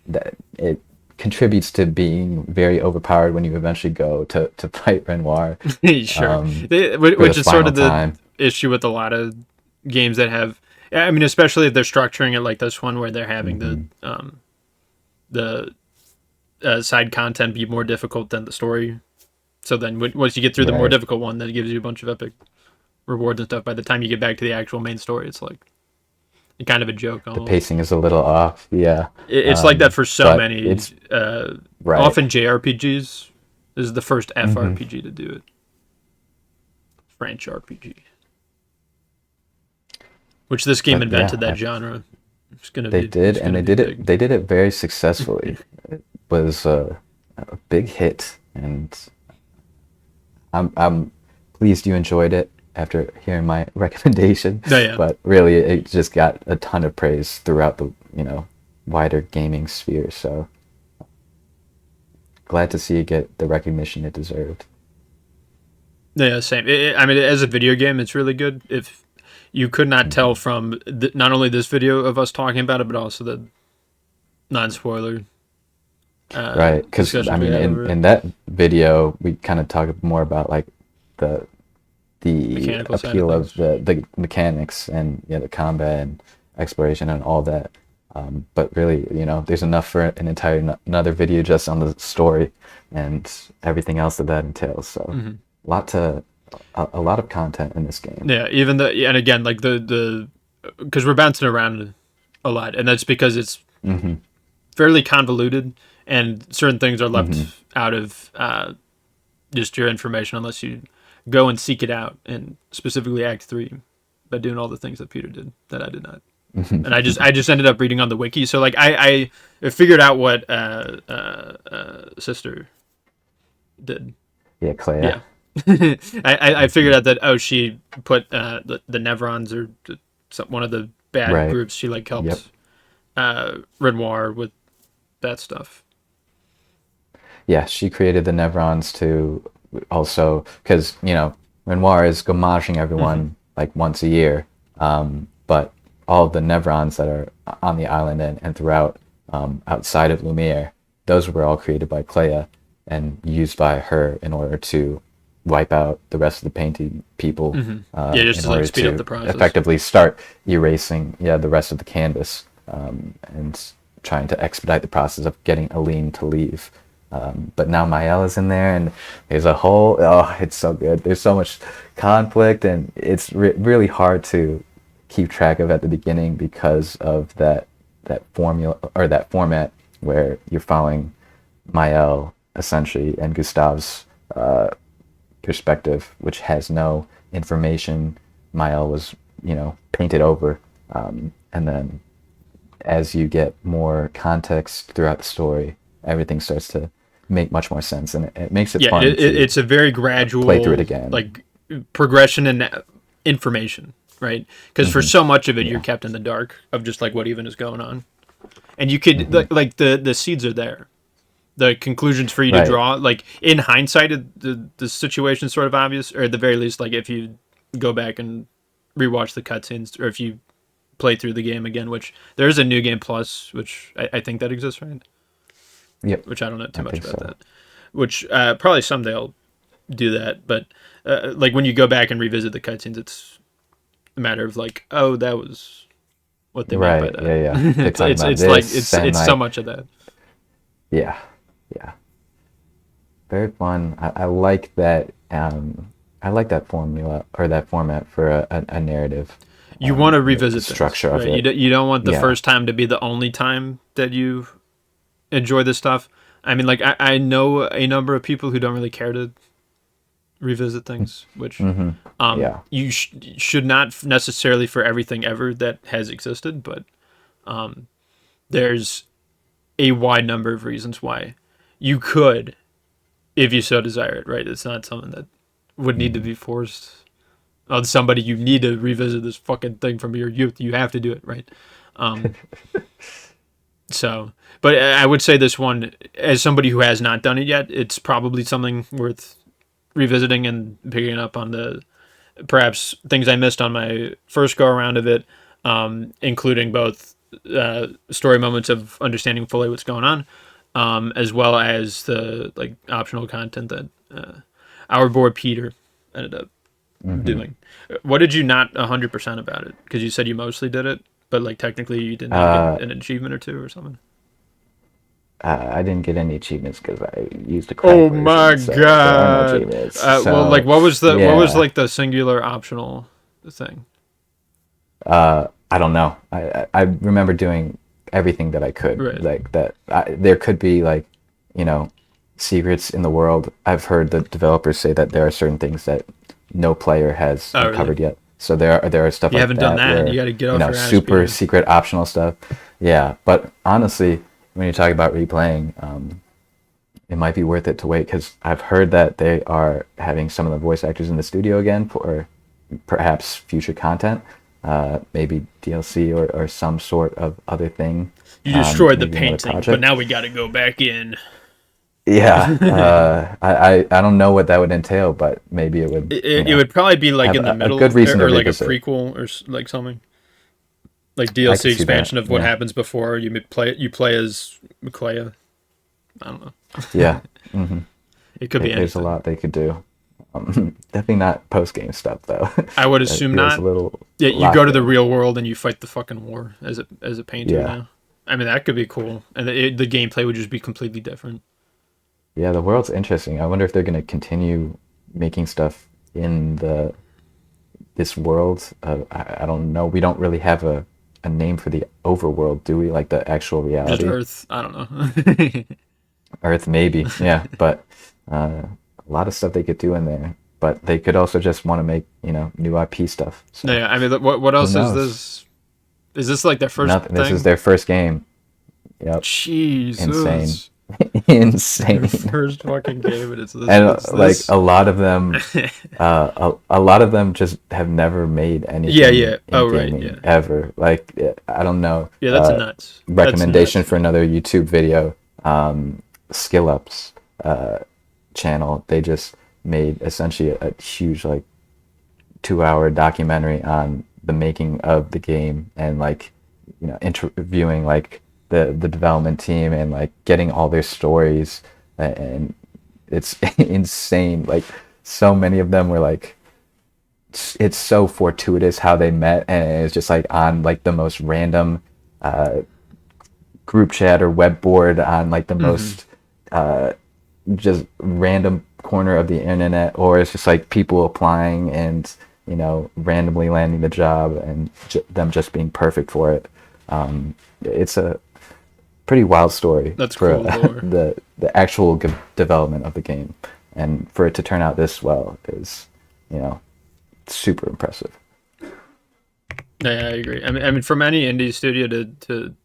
that it contributes to being very overpowered when you eventually go to fight Renoir Sure. for the Which is sort final of the time. issue with a lot of games that have. I mean, especially if they're structuring it like this one, where they're having Hmm. the side content be more difficult than the story. So then, once you get through the more Right. difficult one, that gives you a bunch of epic rewards and stuff. By the time you get back to the actual main story, it's like kind of a joke The almost. pacing is a little off, yeah. It's like that for so But many. it's right. Often JRPGs. This is the first Hmm. FRPG to do it. French RPG. Which this game But invented yeah, that genre. It's gonna they be. did, It's and gonna they be did it. big. They did it very successfully. It was a big hit, and I'm pleased you enjoyed it after hearing my recommendation. No, yeah. But really, it just got a ton of praise throughout the wider gaming sphere. So glad to see it get the recognition it deserved. Yeah, same. I mean, as a video game, it's really good. If you could not tell Hmm. from not only this video of us talking about it, but also the non-spoiler Right, because I discussions we mean, had in over it, in that video, we kind of talk more about like the the mechanical side of appeal of things. the mechanics and the combat and exploration and all that. But really, there's enough for an entire another video just on the story and everything else that entails. So, Hmm. lot to a lot of content in this game. Yeah, even and again, like the because we're bouncing around a lot, and that's because it's Hmm. fairly convoluted, and certain things are Hmm. left out of just your information unless you go and seek it out, and specifically Act Three by doing all the things that Peter did that I did not. And I just ended up reading on the wiki. So like I figured out what sister did. Yeah, Claire. Yeah. I figured out that she put the Nevrons or one of the bad Right. groups she like Yep. helped. Renoir with that stuff. Yeah, she created the Nevrons to also because Renoir is gommaging Hmm. everyone like once a year, but all of the Nevrons that are on the island and throughout outside of Lumiere, those were all created by Clea and used by her in order to wipe out the rest of the painting people Hmm. Yeah, just in to like order speed up to the process. effectively start erasing the rest of the canvas and trying to expedite the process of getting Aline to leave. But now Mael is in there, and there's a whole it's so good. There's so much conflict, and it's really hard to keep track of at the beginning because of that formula or that format where you're following Mael essentially and Gustave's perspective, which has no information. Mael was, painted over. And then as you get more context throughout the story, everything starts to make much more sense. And it makes it Yeah, fun to it's a very play through it gradual again. like progression in information, right? Because for Hmm. so much of it, you're Yeah. kept in the dark of just like what even is going on, and you could Hmm. like the seeds are there, the conclusions for you to Right. draw. Like in hindsight, the situation's sort of obvious, or at the very least, like if you go back and rewatch the cutscenes, or if you play through the game again, which there is a new game plus, which I think that exists, right? Yep. Which I don't know too I much think about so. that. Which probably someday I'll do that, but like when you go back and revisit the cutscenes, it's a matter of like, oh, that was what they meant by Right. that. Yeah. Yeah. They're talking about It's like this and it's so like, much of that. yeah. Yeah. Very fun. I like that. I like that formula or that format for a narrative, You want to the revisit things, structure of right? it. You don't want the Yeah. first time to be the only time that you enjoy this stuff. I mean, like I know a number of people who don't really care to revisit things, which Hmm. Yeah. you should not necessarily for everything ever that has existed, but there's a wide number of reasons why you could, if you so desire it, right? It's not something that would need to Hmm. be forced on somebody. You need to revisit this fucking thing from your youth. You have to do it, right? Um, so, but I would say this one, as somebody who has not done it yet, it's probably something worth revisiting and picking up on the perhaps things I missed on my first go around of it, including both story moments of understanding fully what's going on, as well as the like optional content that our boy Peter ended up Hmm. doing. What did you not 100% about it? Because you said you mostly did it, but like technically you did not get Uh, an achievement or two or something. I didn't get any achievements because I used a cracked Oh my version, so there are no god! achievements. Well, like So what was yeah, like the singular optional thing? I don't know. I remember doing everything that I could. Right. Like that, there could be like, you know, secrets in the world. I've heard the developers say that there are certain things that no player has Oh really? uncovered yet. So there are stuff You like haven't done that that. You where, got to get off your ass, super Peter. secret optional stuff. Yeah, but honestly, when you talk about replaying, it might be worth it to wait because I've heard that they are having some of the voice actors in the studio again for perhaps future content, maybe DLC or some sort of other thing, You destroyed the maybe another painting, but project. now we got to go back in. Yeah, I don't know what that would entail, but maybe it would, It would probably be like have in the a good middle, reason to or like a revisit. prequel, or like something like I DLC could see that. expansion of what Yeah, happens before you play as Clay. I don't know. yeah. Hmm. It could be There's a anything. lot they could do. Definitely not post game stuff though. I would It assume feels a not. little Yeah, you go locked to the in. real world and you fight the fucking war as a painter Yeah. now. I mean, that could be cool, and the gameplay would just be completely different. Yeah, the world's interesting. I wonder if they're going to continue making stuff in the this world. I don't know. We don't really have a name for the overworld, do we? Like the actual Just reality. Earth. I don't know. Earth, maybe. Yeah, but a lot of stuff they could do in there. But they could also just want to make, new IP stuff. No, So yeah, I mean, what who else is knows? this? Is this like their first Nothing. This is thing? their first game. Yep. Insane. Jesus. Your insane. first fucking game, and And it's like this. a lot of them, a lot of them just have never made Yeah, anything yeah. in Oh, right, gaming yeah. ever. Like I don't know. Yeah, that's nuts. That's Recommendation nuts, for man. another YouTube video. Skill Ups channel. They just made essentially a huge like 2 hour documentary on the making of the game and like interviewing like the development team and like getting all their stories and it's insane. Like so many of them were like it's so fortuitous how they met and it's just like on like the most random uh, group chat or web board on like the Hmm. most just random corner of the internet, or it's just like people applying and randomly landing the job and them just being perfect for it. It's a pretty wild story That's for cool lore. the actual development of the game, and for it to turn out this well is you know super impressive. Yeah, I agree. I mean, from any indie studio to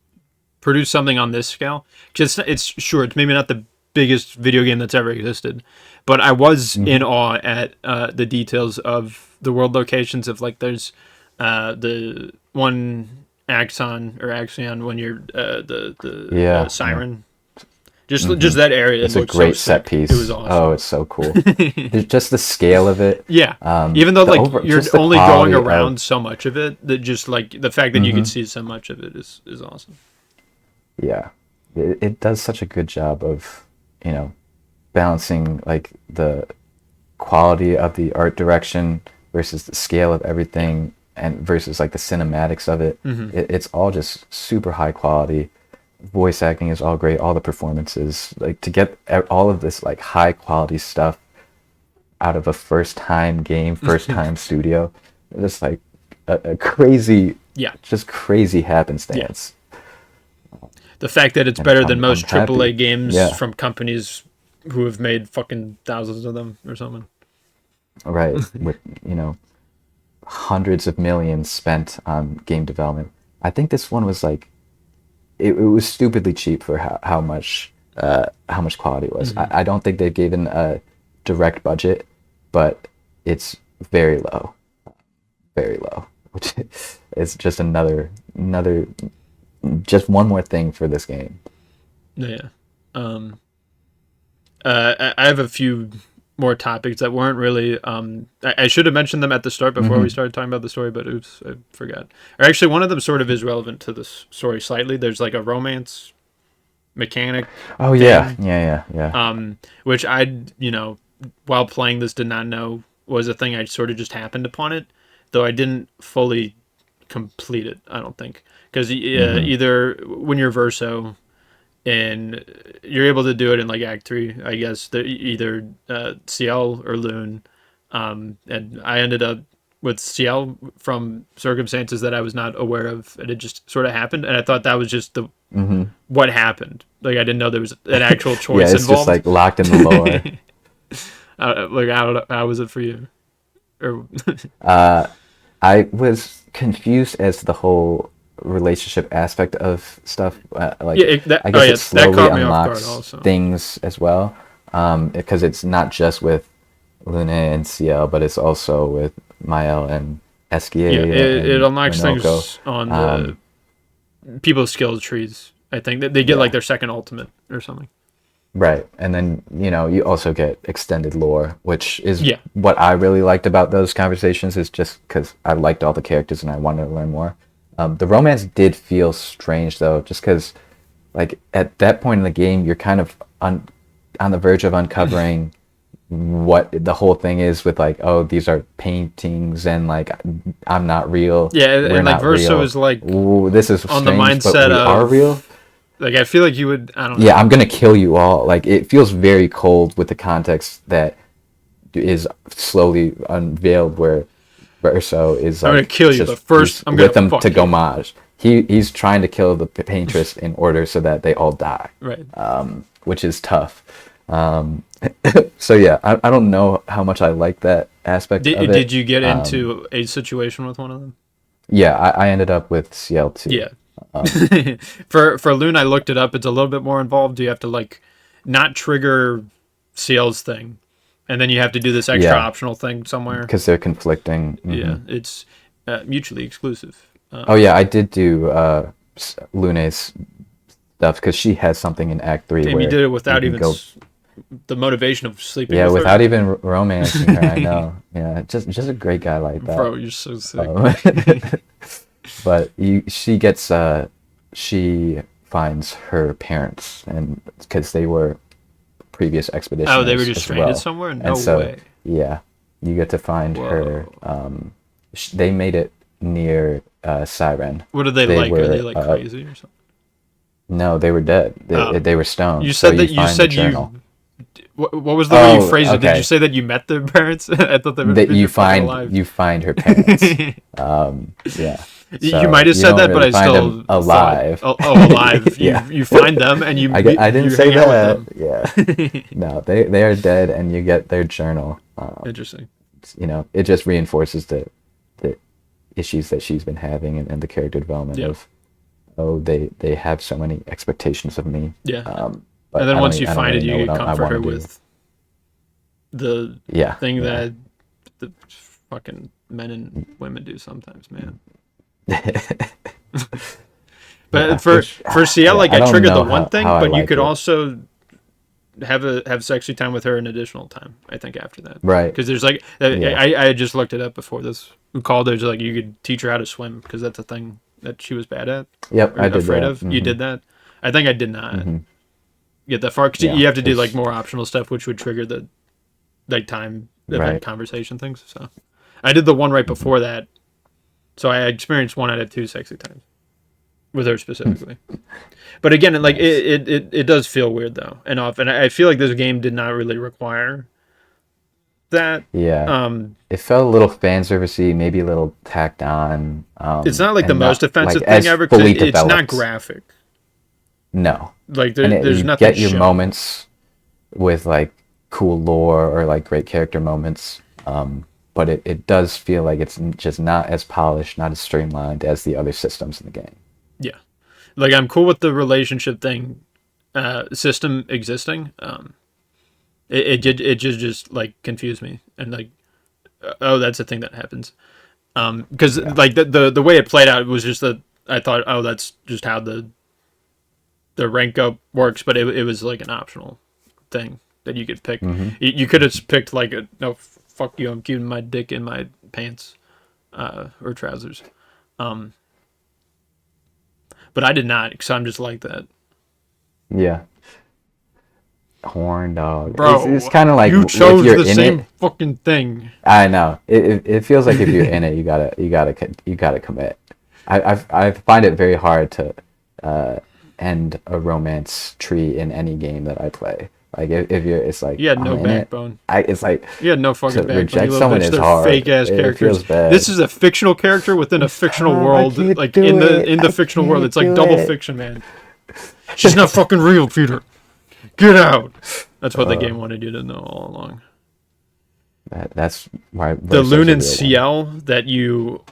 produce something on this scale, just it's sure it's maybe not the biggest video game that's ever existed, but I was in Hmm. awe at the details of the world locations of like there's the one axon or axion when you're the Yeah, yeah. siren. Just Hmm. that area It's a looked so great set sick. It was piece. Oh, awesome. it's so cool. There's just the scale of it, Yeah. Even though like you're just the only going quality of. around so much of it, that just like the fact that you could Hmm. see so much of it is awesome. Yeah, it does such a good job of you know balancing like the quality of the art direction versus the scale of Yeah. everything and versus like the cinematics of it. Hmm. It's all just super high quality. Voice acting is all great, all the performances, like to get all of this like high quality stuff out of a first time game, first time studio, just like a crazy, Yeah. just crazy Yeah. happenstance. The fact that it's And better than I'm most AAA happy. games Yeah, from companies who have made fucking thousands of them or something. right. With hundreds of millions spent on game development. I think this one was like it was stupidly cheap for how much quality it was. Hmm. I don't think they've given a direct budget, but it's very low, which is just another just one more thing for this game. Yeah. Um, I have a few more topics that weren't really. I should have mentioned them at the start before we Hmm. started talking about the story, but oops, I forgot. Or actually, one of them sort of is relevant to this story slightly. There's like a romance mechanic Oh yeah, thing, yeah, yeah, yeah. which I, while playing this, did not know was a thing. I sort of just happened upon it, though I didn't fully complete it. I don't think because Hmm. either when you're verso and you're able to do it in like Act Three, I guess. Either CL or Loon, and I ended up with CL from circumstances that I was not aware of, and it just sort of happened. And I thought that was just the Hmm. what happened. Like I didn't know there was an actual Yeah, choice it's just involved. like locked in the lore. Like I don't know, how was it for you? Or Uh, I was confused as to the whole relationship aspect of stuff. yeah, Like, I oh guess yeah, it that slowly caught me off guard unlocks also. things as well, because it's not just with Lune and CL, but it's also with Mael and Yeah, Eskia it and unlocks Minoko. things on the Um, people's skill trees. I think that they get like yeah, their second ultimate or something. right. And then, you also get extended lore, which is Yeah, what I really liked about those conversations, is just because I liked all the characters and I wanted to learn more. The romance did feel strange though, just because like at that point in the game, you're kind of on the verge of uncovering what the whole thing is with like, oh, these are paintings and like I'm not real, yeah, we're and like not Verso real. is like Ooh, this is on the strange, but mindset we are real. of like I feel like you would. I don't Yeah, know. I'm gonna kill you all. Like it feels very cold with the context that is slowly unveiled where Verso is I'm gonna like kill you, but just first he's I'm gonna with them to fuck you. Gomage. He's trying to kill the paintress in order so that they all die, Right? which is tough. Um, so yeah, I don't know how much I like that aspect of Did it. you get Um, into a situation with one of them? yeah, I ended up with CL2. Yeah. Um, For Loon, I looked it up. It's a little bit more involved. You have to like not trigger CL's thing, and then you have to do this extra optional thing somewhere because they're conflicting. Yeah, it's mutually exclusive. Oh yeah, I did do Lune's stuff because she has something in Act 3 Damn, where you did it without you can even go. the motivation of sleeping Yeah, with without her. even romancing her. I know. Yeah, just a great guy like that. Bro, you're so sick. But she finds her parents, and because they were previous expeditioners. Oh, they were just as stranded well. somewhere? No And so, way. yeah, you get to find her. They made it near Siren. What are they like? Are they like crazy or something? No, they were dead. They were stoned. You said so that you find said the journal. What was the way you phrased it? Okay. Did you say that you met their parents? I thought they were That you find her parents. Yeah. So you might have said that, really but I still alive. Alive. Yeah. You find them and you. I didn't say hang out that. with them. Yeah. No, they are dead, and you get their journal. Interesting. It just reinforces the issues that she's been having and the character development of they have so many expectations of me. Yeah. But and then once you find it, really you comfort her with the thing that the fucking men and women do sometimes, man. But for CL, like I triggered the one thing, but you could also have sexy time with her an additional time. I think after that, right? Because there's like I just looked it up before this call. There's like you could teach her how to swim because that's a thing that she was bad at. Yep, I did afraid that. of. You did that. I think I did not get that far because Yeah, you have to do like more optional stuff, which would trigger the like time event Right. conversation things. So I did the one right before that. So I experienced 1 out of 2 sexy times with her specifically. But again, like it does feel weird though, and off. And I feel like this game did not really require that. Yeah. It felt a little fan servicey, maybe a little tacked on. It's not like the and most not, offensive like, thing ever. fully It's not developed. graphic. No. Like And there's you nothing. get your shown. moments with like cool lore or like great character moments. But it does feel like it's just not as polished, not as streamlined as the other systems in the game. Yeah, like I'm cool with the relationship thing, system existing. It just like confused me and like, oh, that's a thing that happens. Because like the way it played out was just that I thought, oh, that's just how the rank up works, but it was like an optional thing that you could pick. You could have picked like no, fuck you, I'm keeping my dick in my pants, or trousers. But I did not, because I'm just like that. Yeah. Horn dog. Bro, it's kind of like you chose if you're the in same it. fucking thing. I know. It feels like if you're in it, you gotta commit. I find it very hard to end a romance tree in any game that I play. Like if you're, it's like You had I'm no in backbone. It's like You had no fucking to backbone. reject You little someone bitch. is They're hard. fake ass It characters. feels bad. This is a fictional character within a fictional world. can't Like do in it. the I fictional world, can't it's like do double it. fiction, man. She's not fucking real, Peter. Get out. That's what the game wanted you to know all along. That's why The Loon and CL that you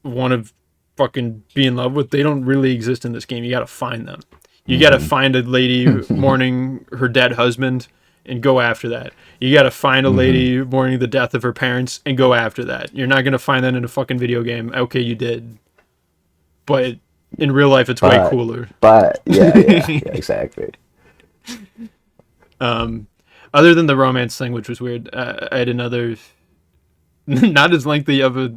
want to fucking be in love with, they don't really exist in this game. You gotta find them. You gotta find a lady mourning her dead husband and go after that. You gotta find a lady mourning the death of her parents and go after that. You're not gonna find that in a fucking video game. Okay, you did. But in real life, it's way cooler. But yeah, exactly. Other than the romance thing, which was weird, I had another, not as lengthy of a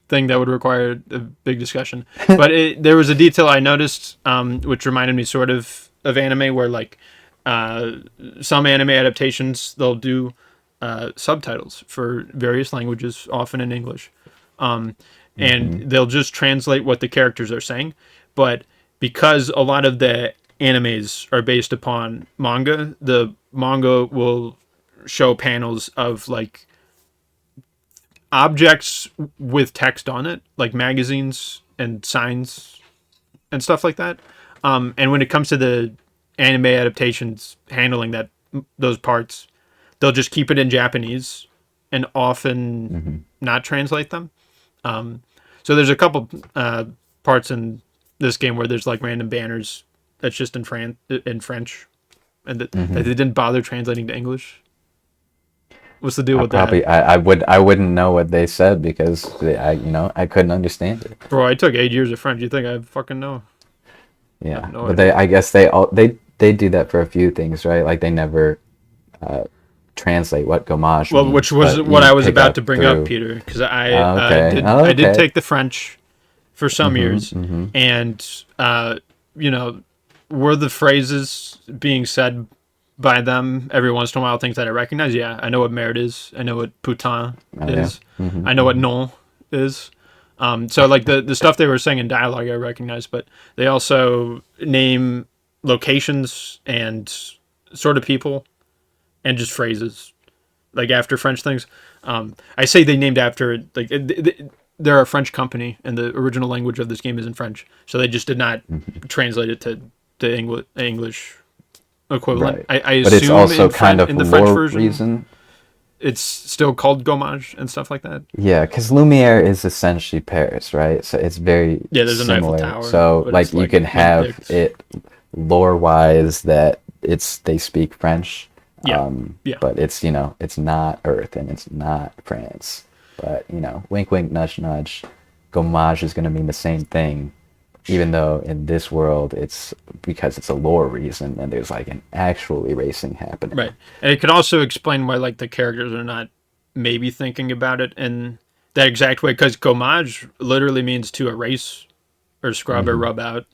thing that would require a big discussion, but there was a detail I noticed, which reminded me sort of anime, where like some anime adaptations, they'll do subtitles for various languages, often in English, and they'll just translate what the characters are saying. But because a lot of the animes are based upon manga, the manga will show panels of like objects with text on it, like magazines and signs and stuff like that. And when it comes to the anime adaptations handling those parts, they'll just keep it in Japanese and often not translate them. So there's a couple parts in this game where there's like random banners that's just in French, and that they didn't bother translating to English. What's the deal I with probably that? I wouldn't know what they said because I couldn't understand it. Bro, I took 8 years of French. You think I fucking know? I have Yeah, no but idea. I guess they do that for a few things, right? Like they never uh, translate what gommage Well, which means, was but what you I was pick about up to bring up, through. Peter, because I Oh, okay. Oh, I did okay. take the French for some years, and you know, were the phrases being said by them every once in a while things that I recognize? Yeah, I know what merde is. I know what putain Oh, yeah. is. I know what non is. So like the stuff they were saying in dialogue, I recognize, but they also name locations and sort of people and just phrases like after French things. I say they named after like they're a French company, and the original language of this game is in French, so they just did not translate it to the English equivalent. Right. I But it's assume also kind of in the French lore version, reason. it's still called gommage and stuff like that. Yeah, because Lumiere is essentially Paris, right? So it's very Yeah, there's an Eiffel similar. Tower, So but like it's you like can with have dicks. it lore-wise that they speak French, Yeah, yeah, but it's not Earth and it's not France. But wink, wink, nudge, nudge. Gommage is going to mean the same thing, even though in this world it's because it's a lore reason and there's like an actual erasing happening. right. And it could also explain why like the characters are not maybe thinking about it in that exact way, because gommage literally means to erase or scrub or Hmm. rub out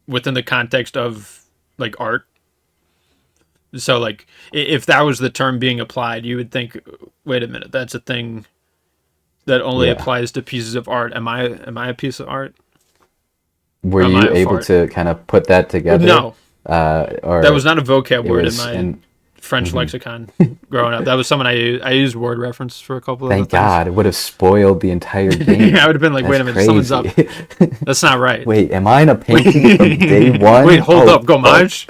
within the context of like art. So like if that was the term being applied, you would think, wait a minute, that's a thing that only Yeah. applies to pieces of art. Am I a piece of art? Were Or am you I a able fart? to kind of put that together? No, that Or was not a vocab it word in was my in. French Mhm. lexicon growing up. That was someone I used word reference for a couple of the Thank things. God, it would have spoiled the entire I game. would have been like, wait That's a minute, someone's up. crazy. That's not right. Wait, am I in a painting from day Wait, one? hold Oh, up, fuck. gommage.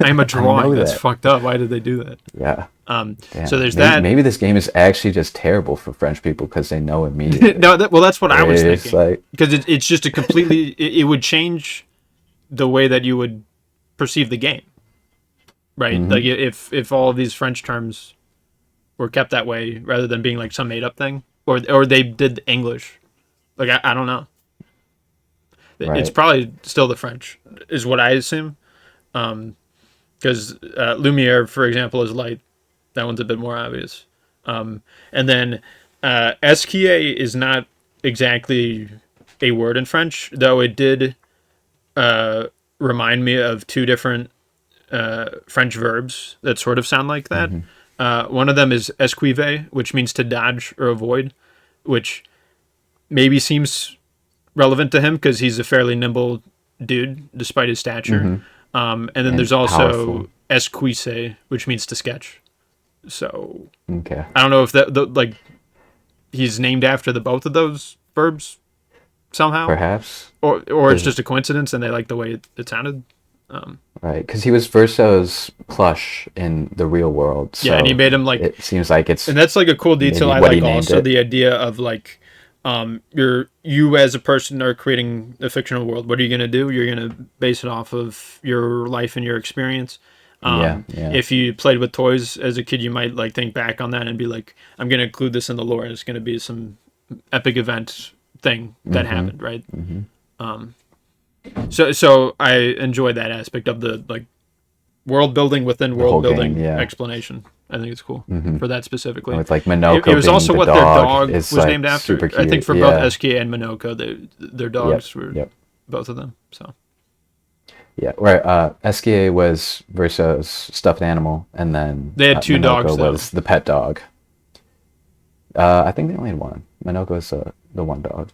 I'm a I drawing. know That's that. fucked up. Why did they do that? Yeah. So Damn. there's Maybe that. maybe this game is actually just terrible for French people because they know immediately. No, well, that's what I was It's thinking, like, because it's just a completely. It would change the way that you would perceive the game, right? Like hmm if all of these French terms were kept that way rather than being like some made up thing, or they did English. Like I don't know. It's right. probably still the French, is what I assume. Because Lumiere, for example, is light. That one's a bit more obvious. And then esquier is not exactly a word in French, though it did uh, remind me of two different French verbs that sort of sound like that. hmm One of them is esquiver, which means to dodge or avoid, which maybe seems relevant to him because he's a fairly nimble dude despite his stature. hmm And then there's And also powerful. esquisse, which means to sketch. So Okay. I don't know if like he's named after the both of those verbs somehow, Perhaps. or it's Because just a coincidence and they like the way it sounded. right, because he was Verso's plush in the real world, Yeah, and he so made him like, it seems like it's and that's like a cool detail maybe I what he like. named Also, it. the idea of like, you as a person are creating a fictional world. What are you gonna do? You're gonna base it off of your life and your experience. Yeah, yeah. If you played with toys as a kid, you might like think back on that and be like, I'm gonna include this in the lore, and it's gonna be some epic event thing that hmm happened, right? hmm So I enjoy that aspect of the like world building within The world whole game, building yeah. explanation. I think it's cool hmm for that And specifically. with like It Minoko was being also the what their dog dog is was like named after. super I think cute. for both Yeah. SK and Minoko, their Yep. dogs were Yep. both of them. So Yeah. Right. SKA was Verso's stuffed animal, and then they had two dogs Minoko though. was the pet dog. I think they only had one. Minoko's the one dog.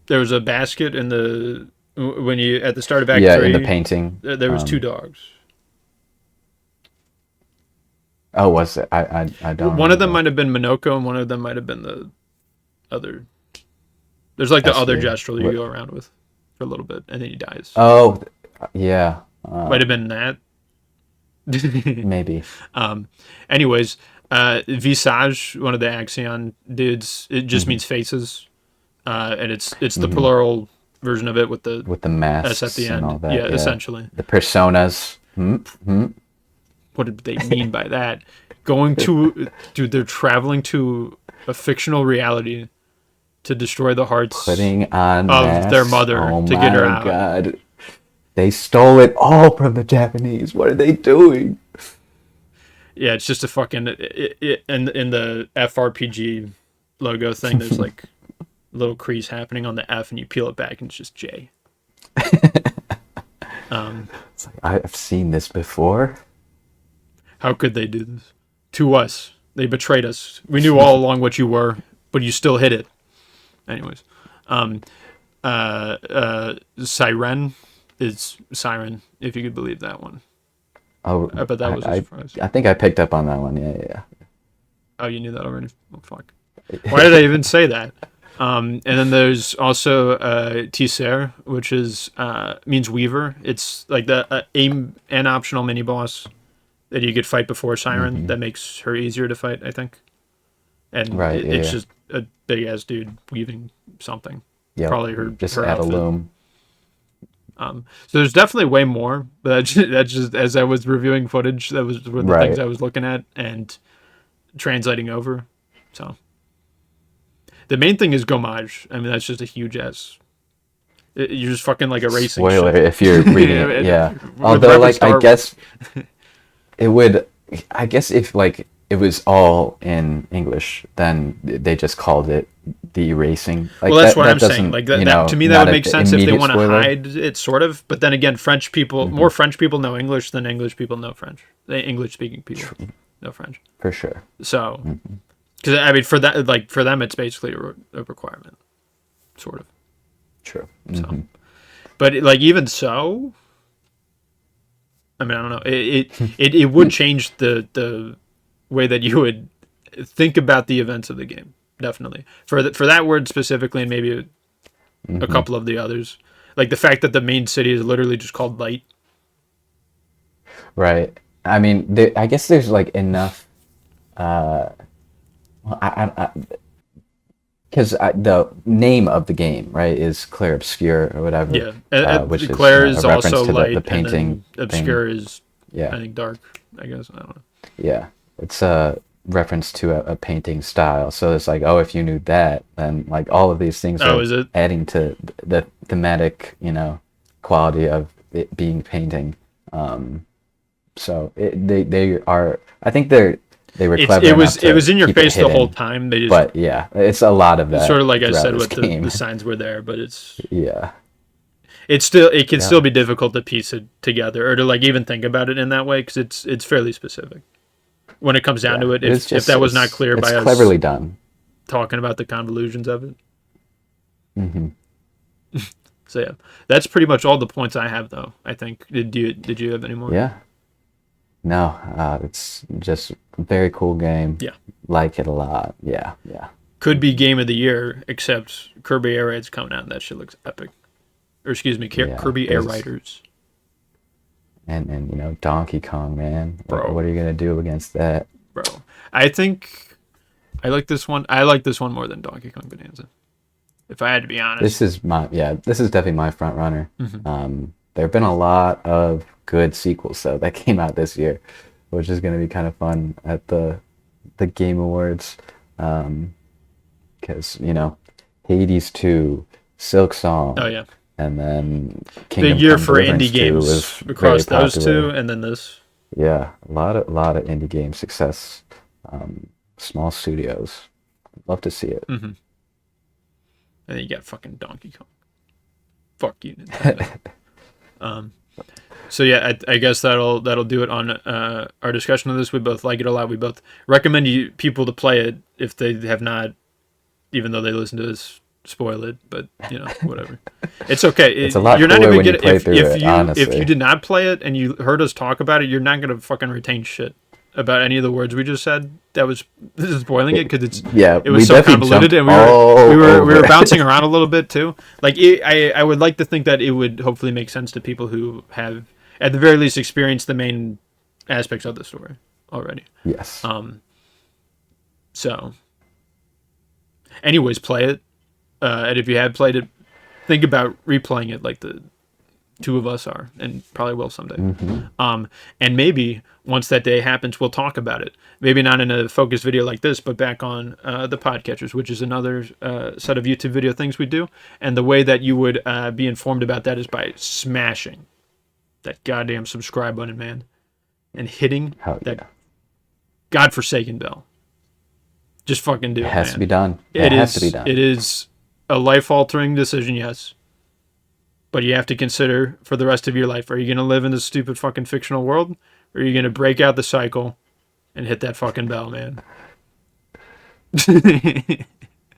There was a basket in the when you at the start of Act Yeah, in the Three. painting. There was two dogs. Oh, was it? I don't One of them remember. might have been Minoko, and one of them might have been the other. There's like the other SKA. Gestrel you What? go around with for a little bit, and then he dies. Oh, yeah. Might have been that. Maybe. um, anyways, visage, one of the Axion dudes, it just hmm means faces, and it's the hmm plural version of it with the With the s at the masks and all end. that. Yeah, Yeah. essentially. The personas. What did they mean by that? Going to, dude, they're traveling to a fictional reality to destroy the hearts Putting on of their masks. mother Oh to get her my out. god. They stole it all from the Japanese. What are they doing? Yeah, it's just a fucking in the FRPG logo thing. There's like a little crease happening on the F, and you peel it back, and it's just J. It's like, I've seen this before. How could they do this to us? They betrayed us. We knew all along what you were, but you still hid it. Anyways, Siren is Siren, if you could believe that one. Oh, I bet that was a surprise. I think I picked up on that one. Yeah. Oh, you knew that already? Oh, fuck. Why did I even say that? And then there's also Tisser, which is means weaver. It's like the an optional mini boss that you could fight before Siren. That makes her easier to fight, I think. And Right. it's just a big ass dude weaving something. Yeah. Probably her. Just her add outfit. a loom. So there's definitely way more, but that's just as I was reviewing footage, that was were the Right. things I was looking at and translating over. So the main thing is Gomage. I mean, that's just a huge ass. You're just fucking like a racing Spoiler ship. if you're reading it. Yeah. With Although, reference like, to I guess it would. I guess if like it was all in English, then they just called it the racing. Like, well, that's what that I'm saying. doesn't, Like that, you know, to me, that not would a make sense if they immediate want to spoiler. hide it, sort of. But then again, French people, more French people know English than English people know French. The English-speaking people know French. For sure. So, because I mean, for that, like for them, it's basically a requirement, sort of. True. So, but like even so, I mean, I don't know. It would change the way that you would think about the events of the game. Definitely for that word specifically, and maybe a couple of the others. Like the fact that the main city is literally just called Light. Right. I mean, I guess there's like enough. Well, because the name of the game, right, is Clair Obscur or whatever. Yeah, which is Clair a is reference also to light, the painting and then Obscur is Yeah. I think dark. I guess I don't know. Yeah, it's a reference to a painting style. So it's like, oh, if you knew that, then like all of these things are is it? adding to the thematic, quality of it being painting. So they are. I think they were clever It enough to was in your keep it face the hidden. whole time. They just But yeah, it's a lot of that. sort of like I throughout said, this what game. the signs were there, but it's Yeah. it can still be difficult to piece it together or to like even think about it in that way because it's fairly specific when it comes down to it. It's If that was not clear it's by us cleverly done. talking about the convolutions of it. So yeah, that's pretty much all the points I have though. I think did you have any more? Yeah. No, it's just a very cool game. Yeah. Like it a lot. Yeah. Could be game of the year, except Kirby Air Raid's coming out and that shit looks epic. Or excuse me, Kirby Air Riders. And Donkey Kong, man. Bro. What are you gonna do against that? Bro. I think I like this one. I like this one more than Donkey Kong Bonanza. If I had to be honest. This is definitely my front runner. There have been a lot of good sequels though that came out this year, which is gonna be kind of fun at the Game Awards. Because Hades 2, Silk Song. Oh yeah. And then Kingdom Big year Come for Deliverance indie 2 games was across very those popular. two, and then this. Yeah, a lot of indie game success. Small studios. Love to see it. And then you got fucking Donkey Kong. Fuck you, Nintendo. So yeah, I guess that'll do it on our discussion of this. We both like it a lot. We both recommend people to play it if they have not, even though they listen to this spoil it. But whatever, it's okay. It's a lot You're not cooler even when you gonna play through it, honestly. if you did not play it and you heard us talk about it, you're not gonna fucking retain shit about any of the words we just said. This is spoiling it because it we was so definitely convoluted and jumped we were over. bouncing around a little bit too. Like I would like to think that it would hopefully make sense to people who have at the very least experienced the main aspects of the story already. Yes. So anyways, play it. And if you have played it, think about replaying it like the two of us are, and probably will someday. And maybe once that day happens, we'll talk about it. Maybe not in a focused video like this, but back on the Podcatchers, which is another set of YouTube video things we do. And the way that you would be informed about that is by smashing that goddamn subscribe button, man, and hitting that godforsaken bell. Just fucking do it. It has man. to be done. It has is, to be done. It is a life-altering decision, yes. But you have to consider for the rest of your life, are you going to live in this stupid fucking fictional world? Or are you going to break out the cycle and hit that fucking bell, man?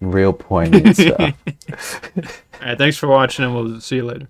Real poignant stuff. All right, thanks for watching, and we'll see you later.